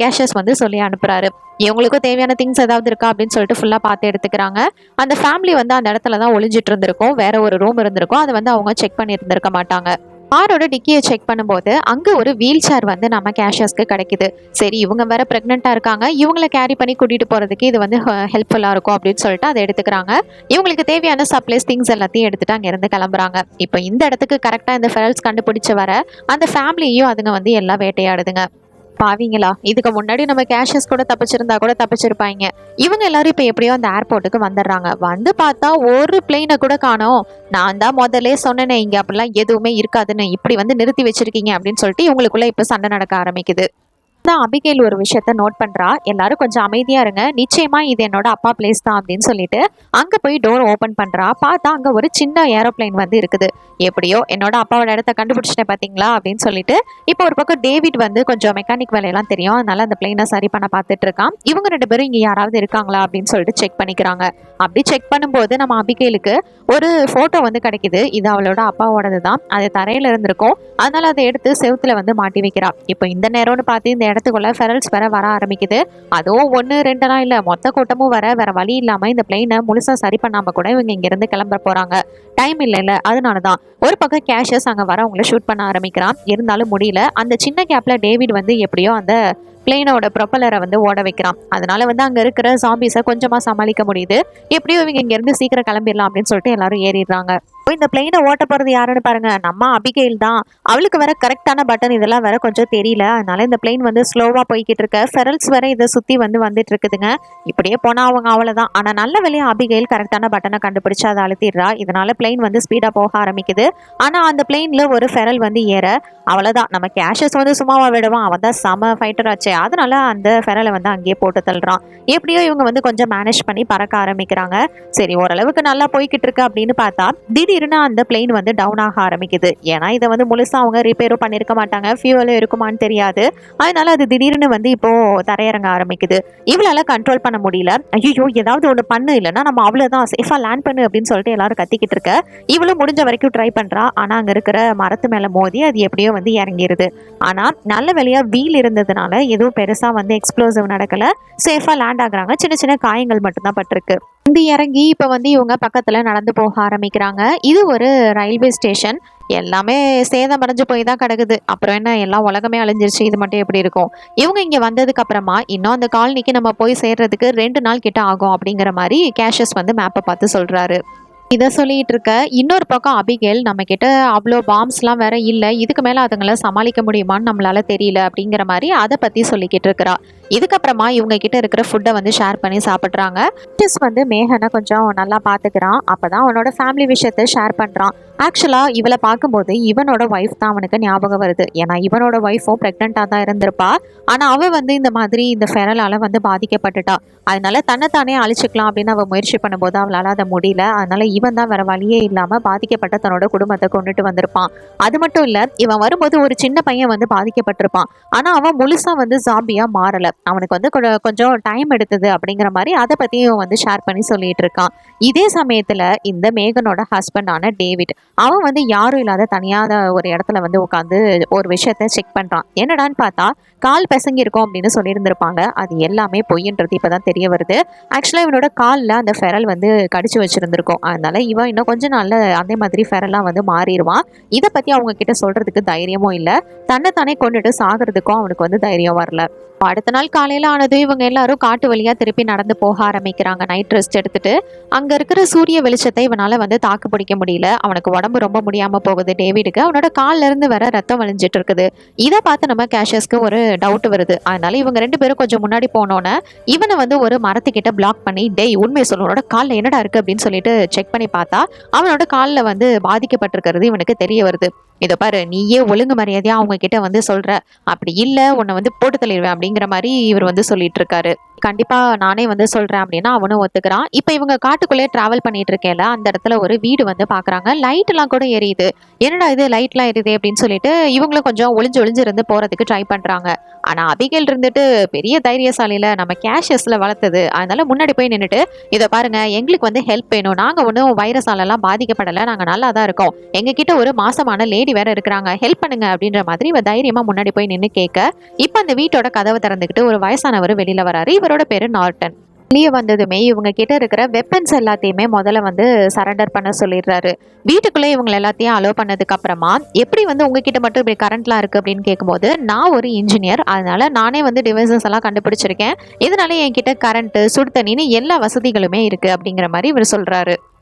கேஷியர்ஸ் வந்து சொல்லி அனுப்புறாரு. இவங்களுக்கும் தேவையான திங்ஸ் ஏதாவது இருக்கா அப்படின்னு சொல்லிட்டு ஃபுல்லாக பார்த்து எடுத்துக்கிறாங்க. அந்த ஃபேமிலி வந்து அந்த இடத்துல தான் ஒளிஞ்சிட்டு இருந்திருக்கும், வேற ஒரு ரூம் இருந்திருக்கும், அதை வந்து அவங்க செக் பண்ணி இருந்திருக்க மாட்டாங்க. காரோட டிக்கியை செக் பண்ணும்போது அங்கே ஒரு வீல் சேர் வந்து நம்ம கேஷியர்ஸ்க்கு கிடைக்குது. சரி, இவங்க வேற ப்ரெக்னெண்ட்டாக இருக்காங்க, இவங்களை கேரி பண்ணி கூட்டிகிட்டு போகிறதுக்கு இது வந்து ஹெல்ப்ஃபுல்லாக இருக்கும் அப்படின்னு சொல்லிட்டு அதை எடுத்துக்கிறாங்க. இவங்களுக்கு தேவையான சப்ளைஸ் திங்ஸ் எல்லாத்தையும் எடுத்துட்டு அங்கேருந்து கிளம்புறாங்க. இப்போ இந்த இடத்துக்கு கரெக்டாக இந்த ஃபெரல்ஸ் கண்டுபிடிச்ச வர அந்த ஃபேமிலியையும் அதுங்க வந்து எல்லாம் வேட்டையாடுதுங்க. பாவீங்களா, இதுக்கு முன்னாடி நம்ம கேஷஸ் கூட தப்பிச்சிருந்தா கூட தப்பிச்சிருப்பாங்க. இவங்க எல்லாரும் இப்போ எப்படியோ அந்த ஏர்போர்ட்டுக்கு வந்துடுறாங்க. வந்து பார்த்தா ஒரு பிளெயினை கூட காணோம். நான் தான் முதல்ல சொன்னேனே, இங்கே அப்படிலாம் எதுவுமே இருக்காதுன்னு, இப்படி வந்து நிறுத்தி வச்சிருக்கீங்க அப்படின்னு சொல்லிட்டு இவங்களுக்குள்ள இப்போ சண்டை நடக்க ஆரம்பிக்குது. தான் அபிகேல் ஒரு விஷயத்த நோட் பண்றா. எல்லாரும் கொஞ்சம் அமைதியா இருங்க, நிச்சயமா இது என்னோட அப்பா பிளேஸ் தான் அப்படின்னு சொல்லிட்டு அங்க போய் டோர் ஓபன் பண்றா. பார்த்தா அங்க ஒரு சின்ன ஏரோப்ளைன் வந்து இருக்குது. எப்படியோ என்னோட அப்பாவோட இடத்த கண்டுபிடிச்சிட்டேன் பாத்தீங்களா அப்படின்னு சொல்லிட்டு இப்போ ஒரு பக்கம் டேவிட் வந்து கொஞ்சம் மெக்கானிக் வேலையெல்லாம் தெரியும், அதனால அந்த பிளைனை சரி பண்ண பார்த்துட்டு இருக்கான். இவங்க ரெண்டு பேரும் இங்க யாராவது இருக்காங்களா அப்படின்னு சொல்லிட்டு செக் பண்ணிக்கிறாங்க. அப்படி செக் பண்ணும்போது நம்ம அபிகேலுக்கு ஒரு போட்டோ வந்து கிடைக்குது. இது அவளோட அப்பாவோடது தான். அது தரையில இருந்திருக்கும், அதனால அதை எடுத்து செவுத்துல வந்து மாட்டி வைக்கிறா. இப்போ இந்த நேரம்னு பார்த்து இந்த இடத்துக்குள்ள ஃபெரல்ஸ் வேற வர ஆரம்பிக்குது. அதுவும் 1 2 இல்ல, மொத்த கூட்டமும் வேற வழி இல்லாம இந்த பிளைனை முழுசா சரி பண்ணாம கூட இவங்க இங்க இருந்து கிளம்ப போறாங்க. டைம் இல்ல, அதனாலதான் ஒரு பக்கம் கேஷஸ் அங்க வர அவங்கள ஷூட் பண்ண ஆரம்பிக்கிறான். இருந்தாலும் முடியல. அந்த சின்ன கேப்ல டேவிட் வந்து எப்படியோ அந்த பிளேனோட ப்ரொப்பலரை வந்து ஓட வைக்கிறான். அதனால வந்து அங்க இருக்கிற ஜாம்பிஸை கொஞ்சமா சமாளிக்க முடியுது. எப்படியோ இவங்க இங்க இருந்து சீக்கிரம் கிளம்பிடலாம் அப்படின்னு சொல்லிட்டு எல்லாரும் ஏறிடுறாங்க. இந்த பிளெயினை ஓட்ட போறது யாருன்னு பாருங்க, நம்ம அபிகேல் தான். அவளுக்கு வேற கரெக்டான பட்டன் இதெல்லாம் வேற கொஞ்சம் தெரியல, அதனால இந்த பிளெயின் வந்து ஸ்லோவா போய்கிட்டு இருக்க. ஃபெரல்ஸ் வேற இதை சுத்தி வந்துட்டு இருக்குதுங்க. இப்படியே போனா அவங்க அவ்வளவுதான். ஆனா நல்ல வேலையா அபிகேல் கரெக்டான பட்டனை கண்டுபிடிச்சு அதை அழுத்திடுறா. இதனால பிளெயின் வந்து ஸ்பீடா போக ஆரம்பிக்குது. ஆனா அந்த பிளெயின்ல ஒரு ஃபெரல் வந்து ஏற அவ்வளவுதான். நம்ம கேஷஸ் வந்து சும்மாவா விடுவான், அவன் தான் செம ஃபைட்டர் ஆச்சு. அதனால அந்த ஃபெரலை வந்து அங்கேயே போட்டு தள்ளுறான். எப்படியோ இவங்க வந்து கொஞ்சம் மேனேஜ் பண்ணி பறக்க ஆரம்பிக்கிறாங்க. சரி, ஓரளவுக்கு நல்லா போய்கிட்டு இருக்கு அப்படின்னு பார்த்தா திடீர்னு அந்த பிளெயின் வந்து டவுன் ஆக ஆரம்பிக்குது. ஏன்னா இதை வந்து முழுசா அவங்க ரிப்பேரும் பண்ணிருக்க மாட்டாங்க, ஃபியூவலும் இருக்குமான்னு தெரியாது. அதனால அது திடீர்னு வந்து இப்போ தரையிறங்க ஆரம்பிக்குது. இவளால கண்ட்ரோல் பண்ண முடியல. ஐயோ, ஏதாவது ஒன்று பண்ணு, இல்லைன்னா நம்ம அவ்வளோதான், சேஃபா லேண்ட் பண்ணு அப்படின்னு சொல்லிட்டு எல்லாரும் கத்திக்கிட்டு இருக்க. இவளும் முடிஞ்ச வரைக்கும் ட்ரை பண்றா. ஆனா அங்க இருக்கிற மரத்து மேல மோதி அது எப்படியோ வந்து இறங்கிருது. ஆனா நல்ல வேலையா வீல் இருந்ததுனால எதுவும் பெருசா வந்து எக்ஸ்ப்ளோசிவ் நடக்கல. சேஃபா லேண்ட் ஆகுறாங்க. சின்ன சின்ன காயங்கள் மட்டும்தான் பட்டிருக்கு. இந்த இறங்கி இப்ப வந்து இவங்க பக்கத்துல நடந்து போக ஆரம்பிக்கிறாங்க. இது ஒரு ரயில்வே ஸ்டேஷன். எல்லாமே சேதமடைஞ்சு போய் தான் கிடக்குது. அப்புறம் என்ன, எல்லாம் உலகமே அழிஞ்சிருச்சு, இது மட்டும் எப்படி இருக்கும். இவங்க இங்க வந்ததுக்கு அப்புறமா இன்னும் அந்த காலனிக்கு நம்ம போய் சேர்றதுக்கு 2 நாள் கிட்ட ஆகும் அப்படிங்கிற மாதிரி கேஷஸ் வந்து மேப்பை பார்த்து சொல்றாரு. இதை சொல்லிட்டு இருக்க இன்னொரு பக்கம் அபிகேல், நம்ம கிட்ட அவ்வளோ பாம்ஸ்லாம் வேற இல்லை, இதுக்கு மேலே அதுங்களை சமாளிக்க முடியுமான்னு நம்மளால தெரியல அப்படிங்கிற மாதிரி அதை பற்றி சொல்லிக்கிட்டு இருக்கிறா. இதுக்கப்புறமா இவங்க கிட்ட இருக்கிற ஃபுட்டை வந்து ஷேர் பண்ணி சாப்பிட்றாங்க. வந்து மேகனை கொஞ்சம் நல்லா பார்த்துக்கிறான். அப்போதான் அவனோட ஃபேமிலி விஷயத்தை ஷேர் பண்ணுறான். ஆக்சுவலாக இவளை பார்க்கும்போது இவனோட ஒய்ஃப் தான் அவனுக்கு ஞாபகம் வருது. ஏன்னா இவனோட ஒய்ஃபும் ப்ரெக்னெண்ட்டாக தான் இருந்திருப்பா. ஆனால் அவள் வந்து இந்த மாதிரி இந்த ஃபெரலால் வந்து பாதிக்கப்பட்டுட்டா. அதனால தன்னைத்தானே அழிச்சிக்கலாம் அப்படின்னு அவள் முயற்சி பண்ணும்போது அவளால் அதை முடியல. அதனால இவன் தான் வேற வழியே இல்லாமல் பாதிக்கப்பட்ட தன்னோட குடும்பத்தை கொண்டுட்டு வந்திருப்பான். அது மட்டும் இல்லை, இவன் வரும்போது ஒரு சின்ன பையன் வந்து பாதிக்கப்பட்டிருப்பான். ஆனால் அவன் முழுசாக வந்து ஜாம்பியாக மாறலை. அவனுக்கு வந்து கொஞ்சம் டைம் எடுத்தது அப்படிங்கிற மாதிரி அதை பற்றியும் வந்து ஷேர் பண்ணி சொல்லிட்டு இருக்கான். இதே சமயத்தில் இந்த மேகனோட ஹஸ்பண்டான டேவிட், அவன் வந்து யாரும் இல்லாத தனியாத ஒரு இடத்துல வந்து உட்காந்து ஒரு விஷயத்த செக் பண்ணுறான். என்னடான்னு பார்த்தா கால் பிசங்கி இருக்கும் அப்படின்னு சொல்லியிருந்திருப்பாங்க. அது எல்லாமே பொய்ன்றது இப்போதான் தெரிய வருது. ஆக்சுவலாக இவனோட காலில் அந்த ஃபெரல் வந்து கடிச்சு வச்சிருந்திருக்கும். அதனால இவன் இன்னும் கொஞ்சம் நாள்ல அதே மாதிரி ஃபெரலாக வந்து மாறிடுவான். இதை பற்றி அவங்க கிட்ட சொல்றதுக்கு தைரியமும் இல்லை. தன்னைத்தானே கொண்டுட்டு சாகிறதுக்கும் அவனுக்கு வந்து தைரியம் வரல. அடுத்த நாள் காலையில் ஆனதும் இவங்க எல்லாரும் காட்டு வழியாக திருப்பி நடந்து போக ஆரம்பிக்கிறாங்க. நைட் ரெஸ்ட் எடுத்துட்டு அங்கே இருக்கிற சூரிய வெளிச்சத்தை இவனால் வந்து தாக்கு பிடிக்க முடியல. அவனுக்கு உடம்பு ரொம்ப முடியாமல் போகுது. டேவிடுக்கு அவனோட காலில் இருந்து வர ரத்தம் வழிஞ்சிட்டு இருக்குது. இதை பார்த்து நம்ம கேஷஸ்க்கு ஒரு டவுட் வருது. அதனால இவங்க 2 பேரும் கொஞ்சம் முன்னாடி போனோன்னே இவனை வந்து ஒரு மரத்துக்கிட்ட பிளாக் பண்ணி, டேய் உண்மையை சொல்ல, உன்னோட காலில் என்னடா இருக்கு அப்படின்னு சொல்லிட்டு செக் பண்ணி பார்த்தா அவனோட காலில் வந்து பாதிக்கப்பட்டிருக்கிறது இவனுக்கு தெரிய வருது. இதை பாரு, நீயே ஒழுங்கு மரியாதையா அவங்க கிட்ட வந்து சொல்ற, அப்படி இல்லை உன்னை வந்து போட்டு தள்ளிடுவேன் அப்படிங்கிற மாதிரி இவர் வந்து சொல்லிட்டு இருக்காரு. கண்டிப்பா நானே வந்து சொல்றேன் அப்படின்னா அவனும் ஒத்துக்கிறான். இப்ப இவங்க காட்டுக்குள்ளே டிராவல் பண்ணிட்டு இருக்கையில அந்த இடத்துல ஒரு வீடு வந்து பாக்குறாங்க. லைட் எல்லாம் கூட எரியுது. என்னடா இது லைட்லாம் எரியுதே அப்படின்னு சொல்லிட்டு இவங்களும் கொஞ்சம் ஒளிஞ்சு ஒளிஞ்சு இருந்து போறதுக்கு ட்ரை பண்றாங்க. ஆனா அபிகேல் இருந்துட்டு பெரிய தைரியசாலில நம்ம கேஷியஸ்ல வளர்த்தது. அதனால முன்னாடி போய் நின்னுட்டு இத பாருங்க எங்களுக்கு வந்து ஹெல்ப் வேணும். நாங்க ஒன்றும் வைரஸால எல்லாம் பாதிக்கப்படல. நாங்க நல்லா தான் இருக்கோம். எங்க கிட்ட ஒரு மாசமான லேடி வேற இருக்கிறாங்க. ஹெல்ப் பண்ணுங்க அப்படின்ற மாதிரி இவ தைரியமா முன்னாடி போய் நின்னு கேட்க, இப்ப அந்த வீட்டோட கதவை திறந்துகிட்டு ஒரு வயசானவர் வெளியில வராரு. இவரோட பேரு நார்டன். வெளியே வந்ததுமே இவங்க கிட்ட இருக்கிற வெப்பன்ஸ் எல்லாத்தையுமே முதல்ல வந்து சரண்டர் பண்ண சொல்லிடுறாரு. வீட்டுக்குள்ளே இவங்க எல்லாத்தையும் அலோ பண்ணதுக்கு அப்புறமா எப்படி வந்து உங்ககிட்ட மட்டும் இப்படி கரண்ட்லாம் இருக்கு அப்படின்னு கேட்கும்போது, நான் ஒரு இன்ஜினியர், அதனால நானே வந்து டிவைசஸ் எல்லாம் கண்டுபிடிச்சிருக்கேன். இதனால என்கிட்ட கரண்ட், சுடு தண்ணின்னு எல்லா வசதிகளுமே இருக்கு அப்படிங்கிற மாதிரி இவர் சொல்றாரு.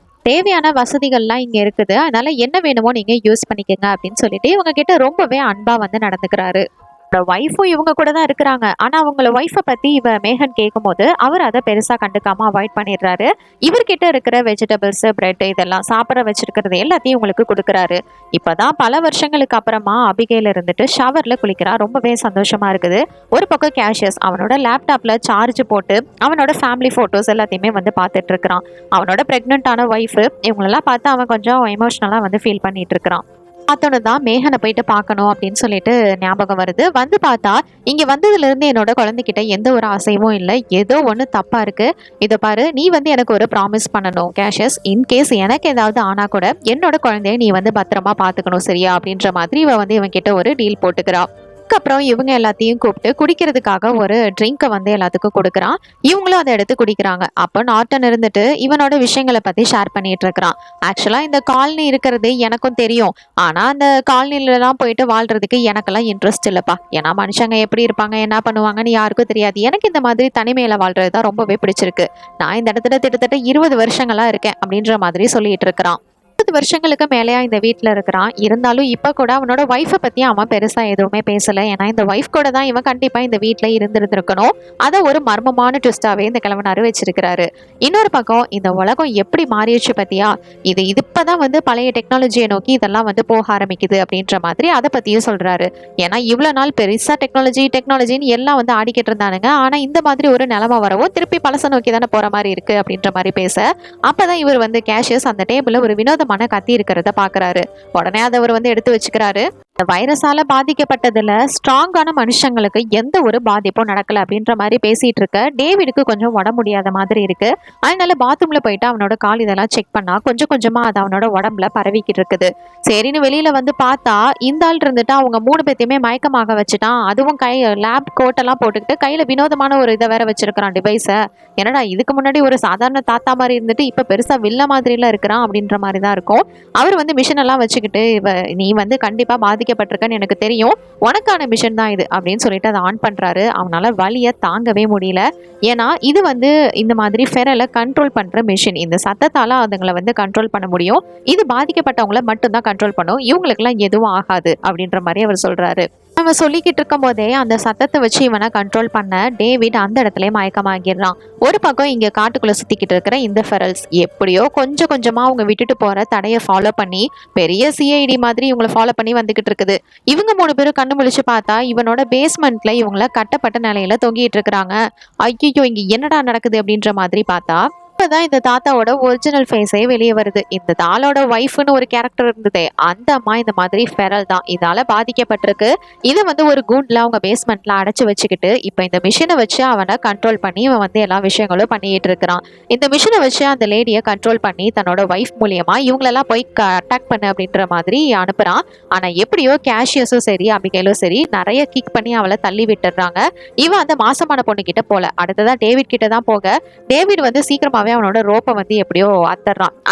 தேவையான வசதிகள்லாம் இங்க இருக்குது. அதனால என்ன வேணுமோ நீங்க யூஸ் பண்ணிக்கங்க அப்படின்னு சொல்லிட்டு இவங்க கிட்ட ரொம்பவே அன்பா வந்து நடந்துக்கிறாரு. ஒய்ஃபும் இவங்க கூட தான் இருக்கிறாங்க. ஆனா அவங்கள ஒய்ஃபை பத்தி இவ மேகன் கேட்கும்போது அவர் அதை பெருசா கண்டுக்காம அவாய்ட் பண்ணிடுறாரு. இவர்கிட்ட இருக்கிற வெஜிடபிள்ஸ், பிரெட் இதெல்லாம் சாப்பிட வச்சிருக்கிறது எல்லாத்தையும் உங்களுக்கு கொடுக்குறாரு. இப்பதான் பல வருஷங்களுக்கு அப்புறமா அபிகேல இருந்துட்டு ஷவர்ல குளிக்கிறா. ரொம்பவே சந்தோஷமா இருக்குது. ஒரு பக்கம் கேஷியஸ் அவனோட லேப்டாப்ல சார்ஜ் போட்டு அவனோட ஃபேமிலி போட்டோஸ் எல்லாத்தையுமே வந்து பார்த்துட்டு இருக்கிறான். அவனோட பிரெக்னென்டான ஒய்ஃப் இவங்களெல்லாம் பார்த்து அவன் கொஞ்சம் எமோஷனலா வந்து ஃபீல் பண்ணிட்டு இருக்கிறான். பார்த்தோன்னு தான் மேகனை போயிட்டு பார்க்கணும் அப்படின்னு சொல்லிட்டு ஞாபகம் வருது. வந்து பார்த்தா இங்க வந்ததுல இருந்து என்னோட குழந்தைகிட்ட எந்த ஒரு ஆசையும் இல்லை. ஏதோ ஒன்று தப்பா இருக்கு. இதை பாரு, நீ வந்து எனக்கு ஒரு ப்ராமிஸ் பண்ணணும் கேஷஸ். இன்கேஸ் எனக்கு ஏதாவது ஆனா கூட என்னோட குழந்தைய நீ வந்து பத்திரமா பார்த்துக்கணும், சரியா அப்படின்ற மாதிரி இவ வந்து இவன் கிட்ட ஒரு டீல் போட்டுக்கிறா. அதுக்கப்புறம் இவங்க எல்லாத்தையும் கூப்பிட்டு குடிக்கிறதுக்காக ஒரு ட்ரிங்கை வந்து எல்லாத்துக்கும் கொடுக்குறான். இவங்களும் அதை எடுத்து குடிக்கிறாங்க. அப்போ நார்டன் இருந்துட்டு இவனோட விஷயங்களை பத்தி ஷேர் பண்ணிட்டு இருக்கிறான். ஆக்சுவலா இந்த காலனி இருக்கிறது எனக்கும் தெரியும். ஆனா அந்த காலனிலலாம் போயிட்டு வாழ்றதுக்கு எனக்கெல்லாம் இன்ட்ரெஸ்ட் இல்லப்பா. ஏன்னா மனுஷங்க எப்படி இருப்பாங்க, என்ன பண்ணுவாங்கன்னு யாருக்கும் தெரியாது. எனக்கு இந்த மாதிரி தனிமையில வாழ்றது தான் ரொம்பவே பிடிச்சிருக்கு. நான் இந்த இடத்துல கிட்டத்தட்ட 20 வருஷங்களா இருக்கேன் அப்படின்ற மாதிரி சொல்லிட்டு இருக்கிறான். 20 வருஷங்களுக்கு மேலேயா இந்த வீட்டில் இருக்கிறான். இருந்தாலும் இப்போ கூட அவனோட ஒய்ஃபை பற்றி அவன் பெருசாக எதுவுமே பேசலை. ஏன்னா இந்த ஒய்ஃப் கூட தான் இவன் கண்டிப்பாக இந்த வீட்டில் இருந்திருந்திருக்கணும். அதை ஒரு மர்மமான ட்விஸ்டாகவே இந்த கிழவனாரு வச்சிருக்கிறாரு. இன்னொரு பக்கம் இந்த உலகம் எப்படி மாறிடுச்சு பற்றியா, இது இப்போதான் வந்து பழைய டெக்னாலஜியை நோக்கி இதெல்லாம் வந்து போக ஆரம்பிக்குது அப்படின்ற மாதிரி அதை பற்றியும் சொல்கிறாரு. ஏன்னா இவ்வளோ நாள் பெருசாக டெக்னாலஜின்னு எல்லாம் வந்து ஆடிக்கிட்டு இருந்தானுங்க. ஆனால் இந்த மாதிரி ஒரு நிலைமை வரவும் திருப்பி பழசை நோக்கி தானே போகிற மாதிரி இருக்குது அப்படின்ற மாதிரி பேச, அப்போதான் இவர் வந்து கேஷியஸ் அந்த டேபிளில் ஒரு வினோதமான கத்தி இருக்கிறத பாக்குறாரு. உடனே அதை அவர் வந்து எடுத்து வச்சுக்கிறாரு. இந்த வைரஸால பாதிக்கப்பட்டதுல ஸ்ட்ராங்கான மனுஷங்களுக்கு எந்த ஒரு பாதிப்பும் நடக்கல அப்படின்ற மாதிரி பேசிட்டு இருக்க டேவிடுக்கு கொஞ்சம் உடம்பு முடியாத மாதிரி இருக்கு. அதனால பாத்ரூம்ல போயிட்டு அவனோட கால் இதெல்லாம் செக் பண்ணா கொஞ்சம் கொஞ்சமா அது அவனோட உடம்புல பரவிக்கிட்டு இருக்குது. சரின்னு வெளியில வந்து பார்த்தா இந்த ஆள் இருந்துட்டு அவங்க 3 பேத்தையுமே மயக்கமாக வச்சுட்டான். அதுவும் கை லேப் கோட்டெல்லாம் போட்டுக்கிட்டு கையில வினோதமான ஒரு இதை வேற வச்சிருக்கிறான், டிவைஸை. என்னடா இதுக்கு முன்னாடி ஒரு சாதாரண தாத்தா மாதிரி இருந்துட்டு இப்ப பெருசா வில்ல மாதிரிலாம் இருக்கிறான் அப்படின்ற மாதிரி தான் இருக்கும். அவர் வந்து மிஷின் எல்லாம் வச்சுக்கிட்டு நீ வந்து கண்டிப்பா பாதிக்கப்பட்டிருக்கன்னு எனக்கு தெரியும், உனக்கான மிஷன் தான் இது அப்படின்னு சொல்லிட்டு அதை ஆன் பண்றாரு. அவனால வலியை தாங்கவே முடியல. ஏன்னா இது வந்து இந்த மாதிரி ஃபெரலை கண்ட்ரோல் பண்ற மிஷின். இந்த சத்தத்தால அதுங்களை வந்து கண்ட்ரோல் பண்ண முடியும். இது பாதிக்கப்பட்டவங்கள மட்டும்தான் கண்ட்ரோல் பண்ணும், இவங்களுக்குலாம் எதுவும் ஆகாது அப்படின்ற மாதிரி அவர் சொல்றாரு. அவன் சொல்லிக்கிட்டு இருக்கும் போதே அந்த சத்தத்தை வச்சு இவனை கண்ட்ரோல் பண்ண டேவிட் அந்த இடத்துல மயக்கமாகிடுறான். ஒரு பக்கம் இங்க காட்டுக்குள்ள சுத்திக்கிட்டு இருக்கிற இந்த ஃபெரல்ஸ் எப்படியோ கொஞ்சம் கொஞ்சமா அவங்க விட்டுட்டு போற தடையை ஃபாலோ பண்ணி பெரிய சிஐடி மாதிரி இவங்களை ஃபாலோ பண்ணி வந்துகிட்டு இருக்குது. இவங்க 3 பேரும் கண்ணு முழிச்சு பார்த்தா இவனோட பேஸ்மெண்ட்ல இவங்கள கட்டப்பட்ட நிலையில தொங்கிட்டு இருக்கிறாங்க. ஐயோ இங்க என்னடா நடக்குது அப்படின்ற மாதிரி பார்த்தா இப்பதான் இந்த தாத்தாவோட ஒரிஜினல் ஃபேஸே வெளியே வருது. இந்த தாளோட ஒய்ஃப்னு ஒரு கேரக்டர் இருந்ததே, அந்த அம்மா இந்த மாதிரி ஃபெரல் தான், இதால பாதிக்கப்பட்டிருக்கு. இதை வந்து ஒரு கூண்ட்ல அவங்க பேஸ்மெண்ட்ல அடைச்சு வச்சுக்கிட்டு இப்ப இந்த மிஷினை வச்சு அவனை கண்ட்ரோல் பண்ணி இவன் வந்து எல்லா விஷயங்களும் பண்ணிட்டு இருக்கிறான். இந்த மிஷினை வச்சு அந்த லேடியை கண்ட்ரோல் பண்ணி தன்னோட ஒய்ஃப் மூலியமா இவங்களெல்லாம் போய் அட்டாக் பண்ணு அப்படின்ற மாதிரி அனுப்புறான். ஆனா எப்படியோ கேஷியஸும் சரி அபிகேலும் சரி நிறைய கிக் பண்ணி அவளை தள்ளி விட்டுறாங்க. இவன் அந்த மாசமான பொண்ணு கிட்ட போல, அடுத்ததான் டேவிட் கிட்ட தான் போக, டேவிட் வந்து சீக்கிரமாவே அவனோட ரோப்பை வந்து எப்படியோ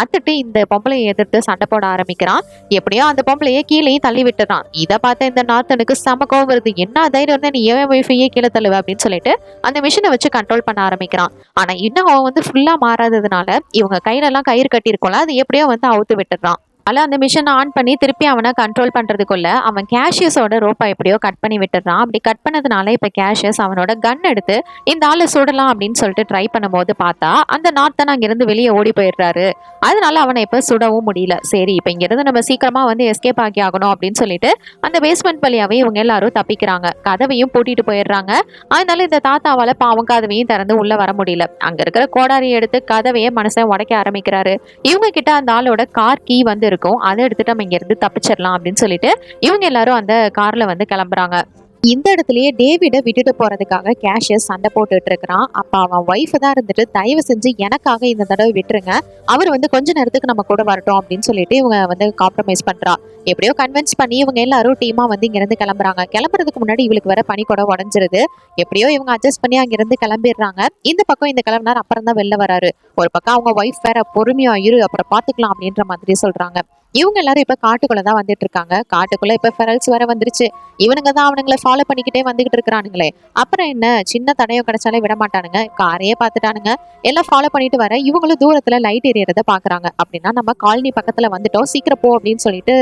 அத்துட்டு இந்த பொம்பளையை எதிர்த்து சண்டை போட ஆரம்பிக்கிறான். எப்படியோ அந்த பொம்பளையே கீழேயும் தள்ளி விட்டுறான். இதை பார்த்த இந்த நார்த்தனுக்கு செம கோவம் வருது. என்ன தைரியம் இருந்தா நீ ஏன் ஒய்ஃபையே கீழே தள்ளுவ அப்படின்னு சொல்லிட்டு அந்த மிஷினை வச்சு கண்ட்ரோல் பண்ண ஆரம்பிக்கிறான். ஆனா இன்னும் அவன் வந்து ஃபுல்லா மாறாததுனால இவங்க கையில எல்லாம் கயிறு கட்டி இருக்கோம்ல, அது எப்படியோ வந்து அவுத்து விட்டுறான். அந்த மிஷினை ஆன் பண்ணி திருப்பி அவனை கண்ட்ரோல் பண்றதுக்குள்ள அவன் கேஷியஸோட ரோப்பை எப்படியோ கட் பண்ணி விட்டுறான். அப்படி கட் பண்ணதுனால இப்ப கேஷியஸ் அவனோட கன் எடுத்து இந்த ஆளை சுடலாம் அப்படின்னு சொல்லிட்டு ட்ரை பண்ணும்போது பார்த்தா அந்த நார்த்தன் அங்கிருந்து வெளியே ஓடி போயிடுறாரு. அதனால அவனை இப்ப சுடவும் முடியல. சரி, இப்ப இங்கிருந்து நம்ம சீக்கிரமா வந்து எஸ்கேப் ஆகி ஆகணும் அப்படின்னு சொல்லிட்டு அந்த பேஸ்மெண்ட் வழியாவே இவங்க எல்லாரும் தப்பிக்கிறாங்க. கதவையும் பூட்டிட்டு போயிடுறாங்க. அதனால இந்த தாத்தாவால பாவம் கதவையும் திறந்து உள்ள வர முடியல. அங்க இருக்கிற கோடாரியை எடுத்து கதவையே மனுஷன் உடைக்க ஆரம்பிக்கிறாரு. இவங்க கிட்ட அந்த ஆளோட கார் கீ வந்து இருக்கும். அதை எடுத்துட்டு நம்ம இங்க இருந்து தப்பிச்சிடலாம் அப்படின்னு சொல்லிட்டு இவங்க எல்லாரும் அந்த கார்ல வந்து கிளம்புறாங்க. இந்த இடத்துலயே டேவிட விட்டுட்டு போறதுக்காக கேஷியஸ் சண்டை போட்டுட்டு இருக்கிறான். அப்ப அவன் ஒய்ஃப் தான் இருந்துட்டு தயவு செஞ்சு எனக்காக இந்த தடவை விட்டுருங்க, அவர் வந்து கொஞ்ச நேரத்துக்கு நம்ம கூட வரட்டும் அப்படின்னு சொல்லிட்டு இவங்க வந்து காம்ப்ரமைஸ் பண்றா. எப்படியோ கன்வின்ஸ் பண்ணி இவங்க எல்லாரும் டீமா வந்து இங்க இருந்து கிளம்புறாங்க. கிளம்புறதுக்கு முன்னாடி இவளுக்கு வர பனி கூட உடஞ்சிருது. எப்படியோ இவங்க அட்ஜஸ்ட் பண்ணி அங்க இருந்து கிளம்பிடுறாங்க. இந்த பக்கம் இந்த கிளம்பினார் அப்புறம் தான் வெளில வராரு. ஒரு பக்கம் அவங்க ஒய்ஃப் வேற பொறுமையா இரு அப்புறம் பாத்துக்கலாம் அப்படின்ற மாதிரி சொல்றாங்க. இவங்க எல்லாரும் இப்ப காட்டுக்குள்ளதான் வந்துட்டு இருக்காங்க. காட்டுக்குள்ள இப்ப ஃபெரல்ஸ் வேற வந்துருச்சு. இவனுங்க தான் அவனுங்களை ஃபாலோ பண்ணிக்கிட்டே வந்துகிட்டு இருக்கிறானுங்களே. அப்புறம் என்ன, சின்ன தடயம் கிடைச்சாலே விட மாட்டானுங்க. காரையே பார்த்துட்டானுங்க. எல்லாம் ஃபாலோ பண்ணிட்டு வர இவங்களும் தூரத்துல லைட் எரியறத பாக்குறாங்க. அப்படின்னா நம்ம காலனி பக்கத்துல வந்துட்டோம், சீக்கிரம் போ அப்படின்னு சொல்லிட்டு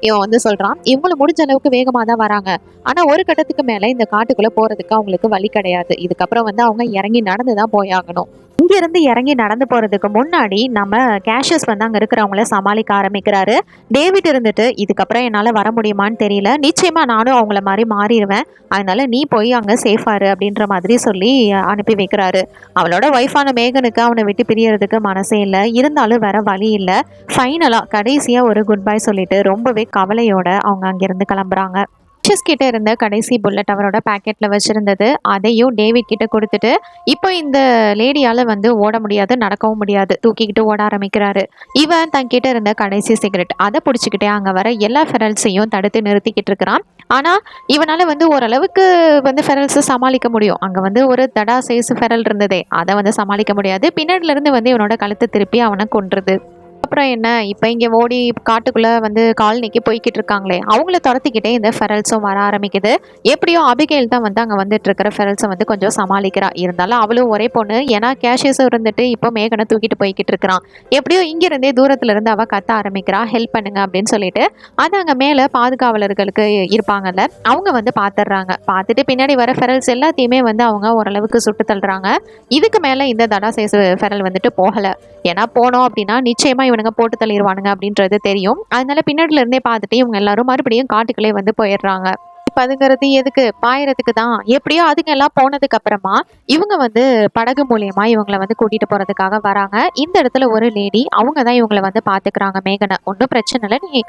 இவன் வந்து சொல்றான். இவங்களும் முடிஞ்ச அளவுக்கு வேகமா தான் வராங்க. ஆனா ஒரு கட்டத்துக்கு மேல இந்த காட்டுக்குள்ள போறதுக்கு அவங்களுக்கு வழி கிடையாது. இதுக்கப்புறம் வந்து அவங்க இறங்கி நடந்துதான் போயாகணும். இங்க இருந்து இறங்கி நடந்து போறதுக்கு முன்னாடி நம்ம கேஷியஸ் வந்து அங்க இருக்கிறவங்கள சமாளிக்க ஆரம்பிக்கிறாரு. டேவிட் இருந்துட்டு இதுக்கப்புறம் என்னால வர முடியுமான்னு தெரியல, நிச்சயமா நானும் அவங்கள மாதிரி மாறிடுவேன், அதனால நீ போய் அங்க சேஃபாரு அப்படின்ற மாதிரி சொல்லி அனுப்பி வைக்கிறாரு. அவளோட ஒய்ஃபான மேகனுக்கு அவனை விட்டு பிரியறதுக்கு மனசே இல்லை. இருந்தாலும் வேற வழி இல்லை. ஃபைனலா கடைசியா ஒரு குட் பை சொல்லிட்டு ரொம்பவே கவலையோட அவங்க அங்கிருந்து கிளம்புறாங்க. கிட்ட இருந்த கடைசி புல்லட் அவரோட பாக்கெட்ல வச்சிருந்தது. அதையும் டேவிட் கிட்ட கொடுத்துட்டு இப்போ இந்த லேடியால வந்து ஓட முடியாது, நடக்கவும் முடியாது, தூக்கிக்கிட்டு ஓட ஆரம்பிக்கிறாரு. இவன் தன் கிட்ட இருந்த கடைசி சிகரெட் அதை பிடிச்சிக்கிட்டே அங்க வர எல்லா ஃபெரல்ஸையும் தடுத்து நிறுத்திக்கிட்டு இருக்கிறான். ஆனா இவனால வந்து ஓரளவுக்கு வந்து ஃபெரல்ஸ் சமாளிக்க முடியும். அங்க வந்து ஒரு தடா சைஸ் ஃபெரல் இருந்ததே, அதை வந்து சமாளிக்க முடியாது. பின்னாடில இருந்து வந்து இவனோட கழுத்தை திருப்பி அவனை கொன்றுது. அப்புறம் என்ன, இப்போ இங்கே ஓடி காட்டுக்குள்ளே வந்து காலனிக்கு போய்கிட்டு இருக்காங்களே, அவங்கள துரத்திக்கிட்டே இந்த ஃபெரல்ஸும் வர ஆரம்பிக்குது. எப்படியோ அபிகேல் தான் வந்து அங்கே வந்துட்டு இருக்கிற ஃபெரல்ஸை வந்து கொஞ்சம் சமாளிக்கிறா. இருந்தாலும் அவளும் ஒரே பொண்ணு, ஏன்னா கேஷியஸும் இருந்துட்டு இப்போ மேகனை தூக்கிட்டு போய்கிட்டு இருக்கிறான். எப்படியோ இங்கிருந்தே தூரத்துல இருந்து அவள் கத்த ஆரம்பிக்கிறா, ஹெல்ப் பண்ணுங்க அப்படின்னு சொல்லிட்டு. அது அங்கே மேலே பாதுகாவலர்களுக்கு இருப்பாங்கல்ல, அவங்க வந்து பார்த்துடுறாங்க. பார்த்துட்டு பின்னாடி வர ஃபெரல்ஸ் எல்லாத்தையுமே வந்து அவங்க ஓரளவுக்கு சுட்டு தள்ளுறாங்க. இதுக்கு மேலே இந்த தடா சைஸ் ஃபெரல் வந்துட்டு போகலை. ஏன்னா போனோம் அப்படின்னா நிச்சயமா இவனுங்க போட்டு தள்ளிடுவானுங்க அப்படின்றது தெரியும். அதனால பின்னாடில இருந்தே பார்த்துட்டு இவங்க எல்லாரும் மறுபடியும் காட்டுக்குள்ளே வந்து போயிடுறாங்க. பதுங்கிறது எதுக்கு, பாயறதுக்கு தான். எப்படியோ அதுங்க எல்லாம் போனதுக்கு அப்புறமா இவங்க வந்து படகு மூலியமா இவங்களை வந்து கூட்டிட்டு போறதுக்காக வராங்க. இந்த இடத்துல ஒரு லேடி, அவங்க தான் இவங்களை வந்து பாத்துக்கிறாங்க. மேகனை ஒன்றும் பிரச்சனை இல்லை, நீ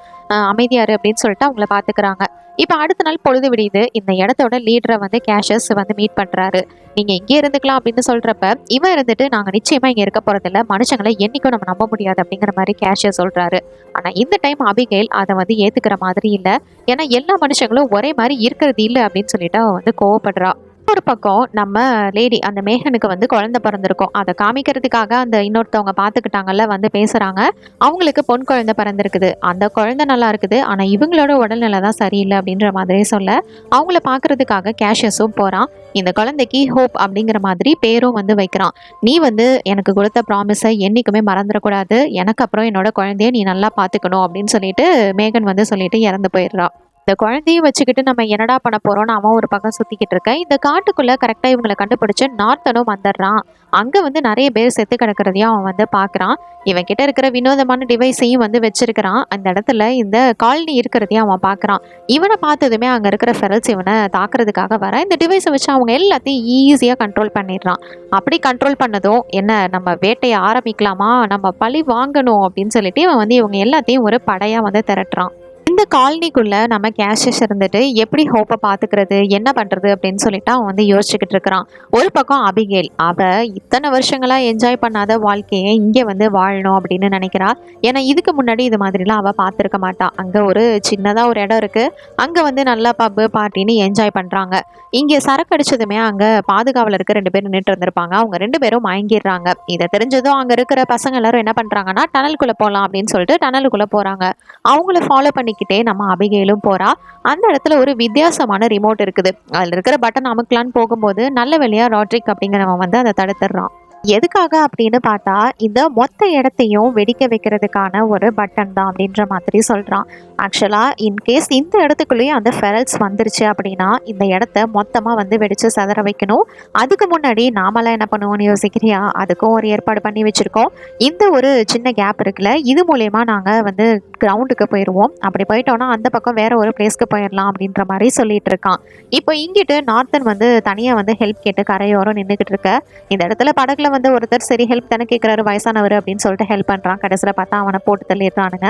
அமைதியாரு அப்படின்னு சொல்லிட்டு அவங்கள பாத்துக்கிறாங்க. இப்போ அடுத்த நாள் பொழுது விடியுது. இந்த இடத்தோட லீடரை வந்து கேஷஸ் வந்து மீட் பண்றாரு. நீங்க இங்கே இருந்துக்கலாம் அப்படின்னு சொல்றப்ப இவன் இருந்துட்டு நாங்க நிச்சயமா இங்க இருக்க போறதில்ல, மனுஷங்களை என்னைக்கும் நம்ம நம்ப முடியாது அப்படிங்கிற மாதிரி கேஷியர் சொல்றாரு. ஆனா இந்த டைம் அபிகேல் அதை வந்து ஏத்துக்கிற மாதிரி இல்ல. ஏன்னா எல்லா மனுஷங்களும் ஒரே மாதிரி இருக்கிறது இல்லை அப்படின்னு சொல்லிட்டு அவ வந்து கோவப்படுறா. ஒரு பக்கம் நம்ம லேடி அந்த மேகனுக்கு வந்து குழந்தை பிறந்திருக்கும். அதை காமிக்கிறதுக்காக அந்த இன்னொருத்தவங்க பார்த்துக்கிட்டாங்கல்ல வந்து பேசுறாங்க. அவங்களுக்கு பொன் குழந்தை பிறந்திருக்குது. அந்த குழந்தை நல்லா இருக்குது, ஆனா இவங்களோட உடல்நிலை தான் சரியில்லை அப்படின்ற மாதிரி சொல்ல அவங்கள பார்க்கறதுக்காக கேஷியஸும் போறான். இந்த குழந்தைக்கு ஹோப் அப்படிங்கிற மாதிரி பேரும் வந்து வைக்கிறான். நீ வந்து எனக்கு கொடுத்த ப்ராமிஸை என்னைக்குமே மறந்துடக்கூடாது, எனக்கு அப்புறம் என்னோட குழந்தைய நீ நல்லா பார்த்துக்கணும் அப்படின்னு சொல்லிட்டு மேகன் வந்து சொல்லிட்டு இறந்து போயிடுறான். இந்த குழந்தையும் வச்சுக்கிட்டு நம்ம என்னடா பண்ண போறோம்னு அவன் ஒரு பக்கம் சுத்திக்கிட்டு இருக்கேன். இந்த காட்டுக்குள்ள கரெக்டா இவங்களை கண்டுபிடிச்சு நார்த்தனும் வந்துடுறான். அங்க வந்து நிறைய பேர் செத்து கிடக்கிறதையும் அவன் வந்து பாக்குறான். இவன் கிட்ட இருக்கிற வினோதமான டிவைஸையும் வந்து வச்சிருக்கிறான். அந்த இடத்துல இந்த காலனி இருக்கிறதையும் அவன் பாக்குறான். இவனை பார்த்ததுமே அங்க இருக்கிற ஃபெரல்ஸ் இவனை தாக்குறதுக்காக வர இந்த டிவைஸை வச்சு அவங்க எல்லாத்தையும் ஈஸியா கண்ட்ரோல் பண்ணிடுறான். அப்படி கண்ட்ரோல் பண்ணதும் என்ன, நம்ம வேட்டையை ஆரம்பிக்கலாமா, நம்ம பழி வாங்கணும் அப்படின்னு சொல்லிட்டு இவன் வந்து இவங்க எல்லாத்தையும் ஒரு படையா வந்து திரட்டுறான். இந்த காலனிக்குள்ள நம்ம கேஷியஸ் இருந்துட்டு எப்படி ஹோப்பை பார்த்துக்கிறது, என்ன பண்றது அப்படின்னு சொல்லிட்டு அவன் வந்து யோசிச்சுக்கிட்டு இருக்கிறான். ஒரு பக்கம் அபிகேல், அவ இத்தனை வருஷங்களா என்ஜாய் பண்ணாத வாழ்க்கையை இங்கே வந்து வாழணும் அப்படின்னு நினைக்கிறா. ஏன்னா இதுக்கு முன்னாடி இது மாதிரிலாம் அவ பார்த்துருக்க மாட்டா. அங்க ஒரு சின்னதா ஒரு இடம் இருக்கு, அங்க வந்து நல்லா பப்பு பார்ட்டின்னு என்ஜாய் பண்றாங்க. இங்கே சரக்கு அடிச்சதுமே அங்க பாதுகாவலருக்கு 2 பேர் நின்றுட்டு இருந்திருப்பாங்க. அவங்க 2 பேரும் மயங்கிடுறாங்க. இதை தெரிஞ்சதும் அங்க இருக்கிற பசங்க எல்லாரும் என்ன பண்றாங்கன்னா டனலுக்குள்ள போகலாம் அப்படின்னு சொல்லிட்டு டனலுக்குள்ள போறாங்க. அவங்கள ஃபாலோ பண்ணிக்கிட்டே நம்ம அபிகேலும் போறா. அந்த இடத்துல ஒரு வித்தியாசமான ரிமோட் இருக்குது. அதுல இருக்கிற பட்டன் அமுக்கலான்னு போகும்போது நல்ல வேலையா ராட்ரிக் அப்படிங்கிறவன் வந்து அதை தடுத்துடுறான். எதுக்காக அப்படின்னு பார்த்தா, இந்த மொத்த இடத்தையும் வெடிக்க வைக்கிறதுக்கான ஒரு பட்டன் தான் அப்படின்ற மாதிரி சொல்றான். ஆக்சுவலா இன்கேஸ் இந்த இடத்துக்குள்ளேயே அந்த ஃபெரல்ஸ் வந்துருச்சு அப்படின்னா, இந்த இடத்த மொத்தமா வந்து வெடிச்சு சிதற வைக்கணும். அதுக்கு முன்னாடி நாமெல்லாம் என்ன பண்ணுவோம்னு யோசிக்கிறியா? அதுக்கும் ஒரு ஏற்பாடு பண்ணி வச்சிருக்கோம். இந்த ஒரு சின்ன கேப் இருக்குல்ல, இது மூலியமா நாங்க வந்து கிரவுண்டுக்கு போயிருவோம். அப்படி போயிட்டோம்னா அந்த பக்கம் வேற ஒரு பிளேஸ்க்கு போயிடலாம் அப்படின்ற மாதிரி சொல்லிட்டு இருக்கான். இப்போ இங்கிட்டு நார்த்தன் வந்து தனியா வந்து ஹெல்ப் கேட்டு கரையோரம் நின்றுகிட்டு இருக்க, இந்த இடத்துல படகுல வந்து ஒருத்தர் சரி ஹெல்ப் தானே கேட்குறாரு வயசானவர் அப்படின்னு சொல்லிட்டு ஹெல்ப் பண்ணுறான். கடைசியில் பார்த்தா அவனை போட்டு தள்ளிடுறானுங்க.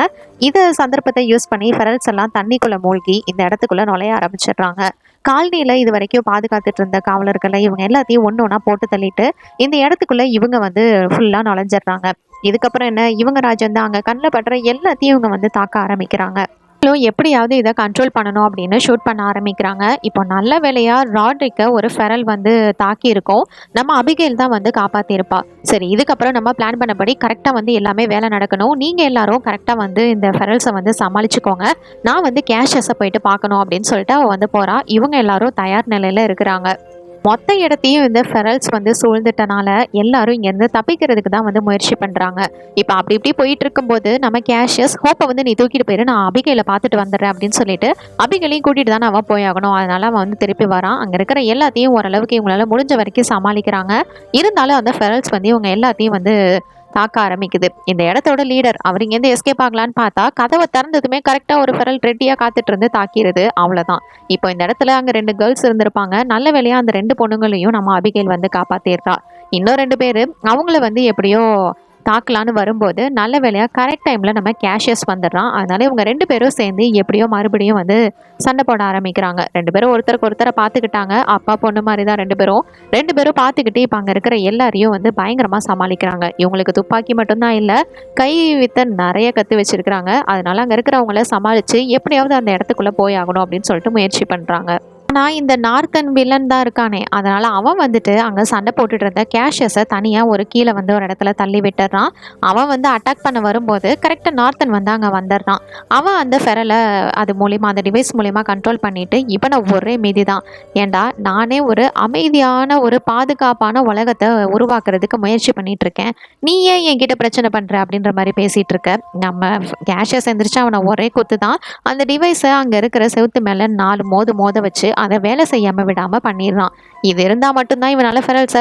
இது சந்தர்ப்பத்தை யூஸ் பண்ணி ஃபெரல்ஸ் எல்லாம் தண்ணிக்குள்ளே மூழ்கி இந்த இடத்துக்குள்ளே நுழைய ஆரம்பிச்சிடுறாங்க. காலனியில் இது வரைக்கும் பாதுகாத்துட்டு இருந்த காவலர்களை இவங்க எல்லாத்தையும் ஒன்று ஒன்றா போட்டு தள்ளிட்டு இந்த இடத்துக்குள்ளே இவங்க வந்து ஃபுல்லாக நுழைஞ்சிடுறாங்க. இதுக்கப்புறம் என்ன, இவங்க ராஜன் தான் அங்கே கண்ணில் படுற எல்லாத்தையும் இவங்க வந்து தாக்க ஆரம்பிக்கிறாங்க. எப்படியாவது இதை கண்ட்ரோல் பண்ணணும் அப்படின்னு ஷூட் பண்ண ஆரம்பிக்கிறாங்க. இப்போ நல்ல வேலையா ராட்ரிக்க ஒரு ஃபெரல் வந்து தாக்கி இருக்கோம். நம்ம அபிகேல் தான் வந்து காப்பாத்திருப்பா. சரி, இதுக்கப்புறம் நம்ம பிளான் பண்ணபடி கரெக்டா வந்து எல்லாமே வேலை நடக்கணும். நீங்க எல்லாரும் கரெக்டா வந்து இந்த ஃபெரல்ஸை வந்து சமாளிச்சுக்கோங்க. நான் வந்து கேஷஸை போயிட்டு பார்க்கணும் அப்படின்னு சொல்லிட்டு அவ வந்து போறா. இவங்க எல்லாரும் தயார் நிலையில இருக்கிறாங்க. மொத்த இடத்தையும் இந்த ஃபெரல்ஸ் வந்து சூழ்ந்துட்டனால எல்லாரும் இங்கேருந்து தப்பிக்கிறதுக்கு தான் வந்து முயற்சி பண்ணுறாங்க. இப்போ அப்படி இப்படி போயிட்டு இருக்கும்போது நம்ம கேஷியஸ் ஹோப்பை வந்து நீ தூக்கிட்டு போயிரு, நான் அபிகையில பார்த்துட்டு வந்துடுறேன் அப்படின்னு சொல்லிட்டு அபிகையிலையும் கூட்டிகிட்டு தானே அவன் போயாகணும். அதனால அவன் வந்து திருப்பி வரான். அங்கே இருக்கிற எல்லாத்தையும் ஓரளவுக்கு இவங்களால முடிஞ்ச வரைக்கும் சமாளிக்கிறாங்க. இருந்தாலும் அந்த ஃபெரல்ஸ் வந்து இவங்க எல்லாத்தையும் வந்து தாக்க ஆரம்பிக்குது. இந்த இடத்தோட லீடர் அவர் இங்கேருந்து எஸ்கேப் ஆகலான்னு பார்த்தா கதவை திறந்ததுமே கரெக்டாக ஒரு ஃபெரல் ரெட்டியாக காத்துட்டு இருந்து தாக்கிடுது. அவ்வளோதான். இப்போ இந்த இடத்துல அங்கே 2 கேர்ள்ஸ் இருந்திருப்பாங்க. நல்ல வேலையாக அந்த 2 பொண்ணுங்களையும் நம்ம அபிகேல் வந்து காப்பாற்றிடுறா. இன்னும் 2 பேர் அவங்கள வந்து எப்படியோ தாக்கலான்னு வரும்போது நல்ல வேலையாக கரெக்ட் டைமில் நம்ம கேஷியஸ் வந்துடுறான். அதனால இவங்க 2 பேரும் சேர்ந்து எப்படியோ மறுபடியும் வந்து சண்டை போட ஆரம்பிக்கிறாங்க. 2 பேரும் ஒருத்தருக்கு ஒருத்தரை பார்த்துக்கிட்டாங்க. அப்பா பொண்ணு மாதிரி தான் 2 பேரும் பார்த்துக்கிட்டு இப்போ அங்கே இருக்கிற எல்லாரையும் வந்து பயங்கரமாக சமாளிக்கிறாங்க. இவங்களுக்கு துப்பாக்கி மட்டும்தான் இல்லை, கை வித்த நிறைய கற்று வச்சிருக்கிறாங்க. அதனால அங்கே இருக்கிறவங்கள சமாளித்து எப்படியாவது அந்த இடத்துக்குள்ளே போய் ஆகணும் அப்படின்னு சொல்லிட்டு முயற்சி பண்ணுறாங்க. ஆனால் இந்த நார்த்தன் வில்லன் தான் இருக்கானே, அதனால் அவன் வந்துட்டு அங்கே சண்டை போட்டுட்டு இருந்த கேஷஸை தனியாக ஒரு கீழே வந்து ஒரு இடத்துல தள்ளி விட்டுறான். அவன் வந்து அட்டாக் பண்ண வரும்போது கரெக்டாக நார்த்தன் வந்து அங்கே வந்துடுறான். அவன் அந்த ஃபெரலை அது மூலிமா அந்த டிவைஸ் மூலிமா கண்ட்ரோல் பண்ணிவிட்டு இவனை ஒரே மீதி தான். ஏண்டா நானே ஒரு அமைதியான ஒரு பாதுகாப்பான உலகத்தை உருவாக்குறதுக்கு முயற்சி பண்ணிட்டு இருக்கேன், நீ ஏன் என்கிட்ட பிரச்சனை பண்ணுற அப்படின்ற மாதிரி பேசிகிட்டு இருக்க. நம்ம கேஷஸ் எந்திரிச்சு அவனை ஒரே குத்து தான் அந்த டிவைஸை அங்கே இருக்கிற செவுத்து மேலே 4 மோத வச்சு அதை வேலை செய்யாமல் விடாமல் பண்ணிடுறான். இது இருந்தால் மட்டும்தான் இவனால் ஃபெரல்ஸை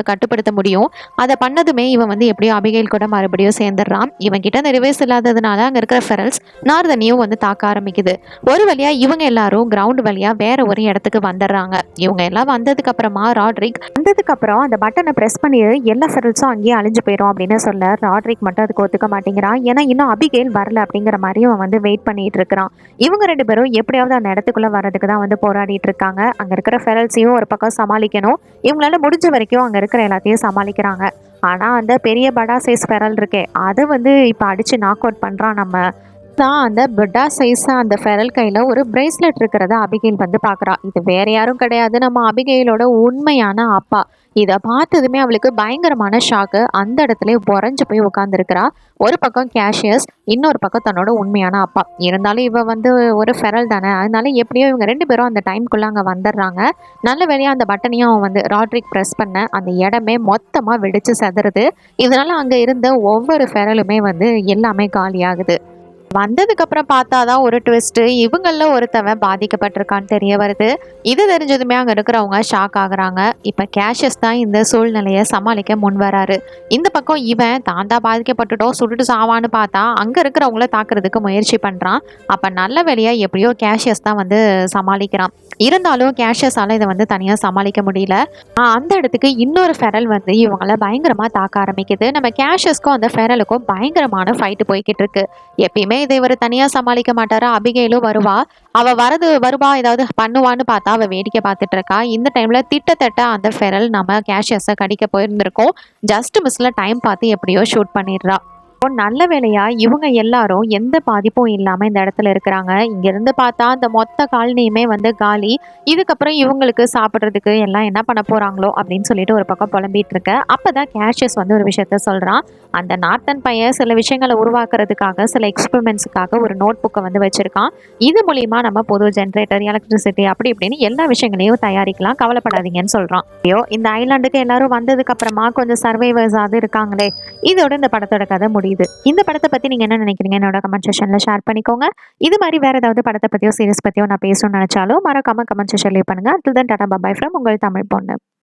கட்டுப்படுத்த முடியும். அதை பண்ணதுமே இவன் வந்து எப்படியோ அபிகைல் கூட மறுபடியும் சேர்ந்துடுறான். இவன் கிட்ட அந்த ரிவைஸ் இல்லாததுனால அங்கே இருக்கிற ஃபெரல்ஸ் நார்தனையும் வந்து தாக்க ஆரம்பிக்குது. ஒரு வழியாக இவங்க எல்லாரும் கிரவுண்ட் வழியாக வேற ஒரு இடத்துக்கு வந்துடுறாங்க. இவங்க எல்லாம் வந்ததுக்கு அப்புறமா ராட்ரிக் வந்ததுக்கப்புறம் அந்த பட்டனை ப்ரெஸ் பண்ணி எல்லா ஃபெரல்ஸும் அங்கேயே அழிஞ்சு போயிடும் அப்படின்னு சொல்ல ராட்ரிக் மட்டும் அதுக்கு ஒத்துக்க மாட்டேங்கிறான். ஏன்னா இன்னும் அபிகைல் வரல அப்படிங்கிற மாதிரி அவன் வந்து வெயிட் பண்ணிட்டு இருக்கிறான். இவங்க 2 பேரும் எப்படியாவது அந்த இடத்துக்குள்ள வர்றதுக்கு தான் வந்து போராடிட்டு இருக்காங்க. அங்க இருக்கிற ஃபெரல்ஸையும் ஒரு பக்கம் சமாளிக்கணும். இவங்களால முடிஞ்ச வரைக்கும் அங்க இருக்கிற எல்லாத்தையும் சமாளிக்கிறாங்க. ஆனா அந்த பெரிய படா சைஸ் ஃபெரல் இருக்கே, அதை வந்து இப்ப அடிச்சு நாக் அவுட் பண்றான். நம்ம தான் அந்த பெட்டா சைஸ் அந்த ஃபெரல் கையில் ஒரு பிரேஸ்லெட் இருக்கிறத அபிகைல் வந்து பார்க்குறா. இது வேற யாரும் கிடையாது, நம்ம அபிகைலோட உண்மையான அப்பா. இதை பார்த்ததுமே அவளுக்கு பயங்கரமான ஷாக்கு. அந்த இடத்துல உறைஞ்சு போய் உட்காந்துருக்கிறா. ஒரு பக்கம் கேஷியஸ், இன்னொரு பக்கம் தன்னோட உண்மையான அப்பா. இருந்தாலும் இவ வந்து ஒரு ஃபெரல் தானே, அதனால எப்படியோ இவங்க 2 பேரும் அந்த டைம்குள்ளே அங்கே வந்துடுறாங்க. நல்ல வேலையாக அந்த பட்டனையும் அவன் வந்து ராட்ரிக் ப்ரெஸ் பண்ண அந்த இடமே மொத்தமாக வெடிச்சு செதறுது. இதனால அங்கே இருந்த ஒவ்வொரு ஃபெரலுமே வந்து எல்லாமே காலியாகுது. வந்ததுக்கப்புறம் பார்த்தா தான் ஒரு ட்விஸ்ட்டு, இவங்களில் ஒருத்தவன் பாதிக்கப்பட்டிருக்கான்னு தெரிய வருது. இது தெரிஞ்சதுமே அங்கே இருக்கிறவங்க ஷாக் ஆகுறாங்க. இப்போ கேஷஸ் தான் இந்த சூழ்நிலையை சமாளிக்க முன் வராரு. இந்த பக்கம் இவன் தான் பாதிக்கப்பட்டுட்டோம் சுட்டுட்டு சாவான்னு பார்த்தா அங்கே இருக்கிறவங்கள தாக்குறதுக்கு முயற்சி பண்ணுறான். அப்போ நல்ல வேலையாக எப்படியோ கேஷியஸ் தான் வந்து சமாளிக்கிறான். இருந்தாலும் கேஷியஸால் இதை வந்து தனியாக சமாளிக்க முடியல. அந்த இடத்துக்கு இன்னொரு ஃபெரல் வந்து இவங்கள பயங்கரமாக தாக்க ஆரம்பிக்குது. நம்ம கேஷியஸ்க்கும் அந்த ஃபெரலுக்கும் பயங்கரமான ஃபைட்டு போய்கிட்டு இருக்கு. எப்பயுமே இதை இவர் தனியாக சமாளிக்க மாட்டாரா, அபிகைலும் வருவா. அவள் வருவா ஏதாவது பண்ணுவான்னு பார்த்தா அவள் வேடிக்கை பார்த்துட்டு இருக்கா. இந்த டைமில் திட்டத்தட்ட அந்த ஃபெரல் நம்ம கேஷியஸை கடிக்க போயிருந்திருக்கோம். ஜஸ்ட் மிஸ்ல டைம் பார்த்து எப்படியோ ஷூட் பண்ணிடுறா. இப்போ நல்ல வேளையா இவங்க எல்லாரும் எந்த பாதிப்பும் இல்லாம இந்த இடத்துல இருக்கிறாங்க. இங்கிருந்து பார்த்தா அந்த மொத்த காலனியுமே வந்து காலி. இதுக்கப்புறம் இவங்களுக்கு சாப்பிடுறதுக்கு எல்லாம் என்ன பண்ண போறாங்களோ அப்படின்னு சொல்லிட்டு ஒரு பக்கம் புலம்பிட்டு இருக்க. அப்பதான் கேஷியஸ் வந்து ஒரு விஷயத்த சொல்றான். அந்த நார்த்தன் பையன் சில விஷயங்களை உருவாக்குறதுக்காக சில எக்ஸ்பெரிமெண்ட்ஸுக்காக ஒரு நோட் புக்கை வந்து வச்சிருக்கான். இது மூலியமா நம்ம பொது ஜென்ரேட்டர், எலக்ட்ரிசிட்டி அப்படி இப்படின்னு எல்லா விஷயங்களையும் தயாரிக்கலாம். கவலைப்படாதீங்கன்னு சொல்றான். ஐயோ, இந்த ஐலாண்டுக்கு எல்லாரும் வந்ததுக்கு அப்புறமா கொஞ்சம் சர்வைவர்ஸாவது இருக்காங்களே. இதோட இந்த படத்தோட கதை முடியுது. இந்த படத்தை பத்தி நீங்க என்ன நினைக்கிறீங்க? என்னோட கமெண்ட் செக்ஷன்ல ஷேர் பண்ணிக்கோங்க. இது மாதிரி வேற ஏதாவது படத்தை பத்தியோ சீரிஸ் பத்தியோ நான் பேசணும்னு நினைச்சாலும் மறக்காம கமெண்ட் செக்ஷன் லீவ் பண்ணுங்க. until then tata bye from உங்கள் தமிழ் பொண்ணு.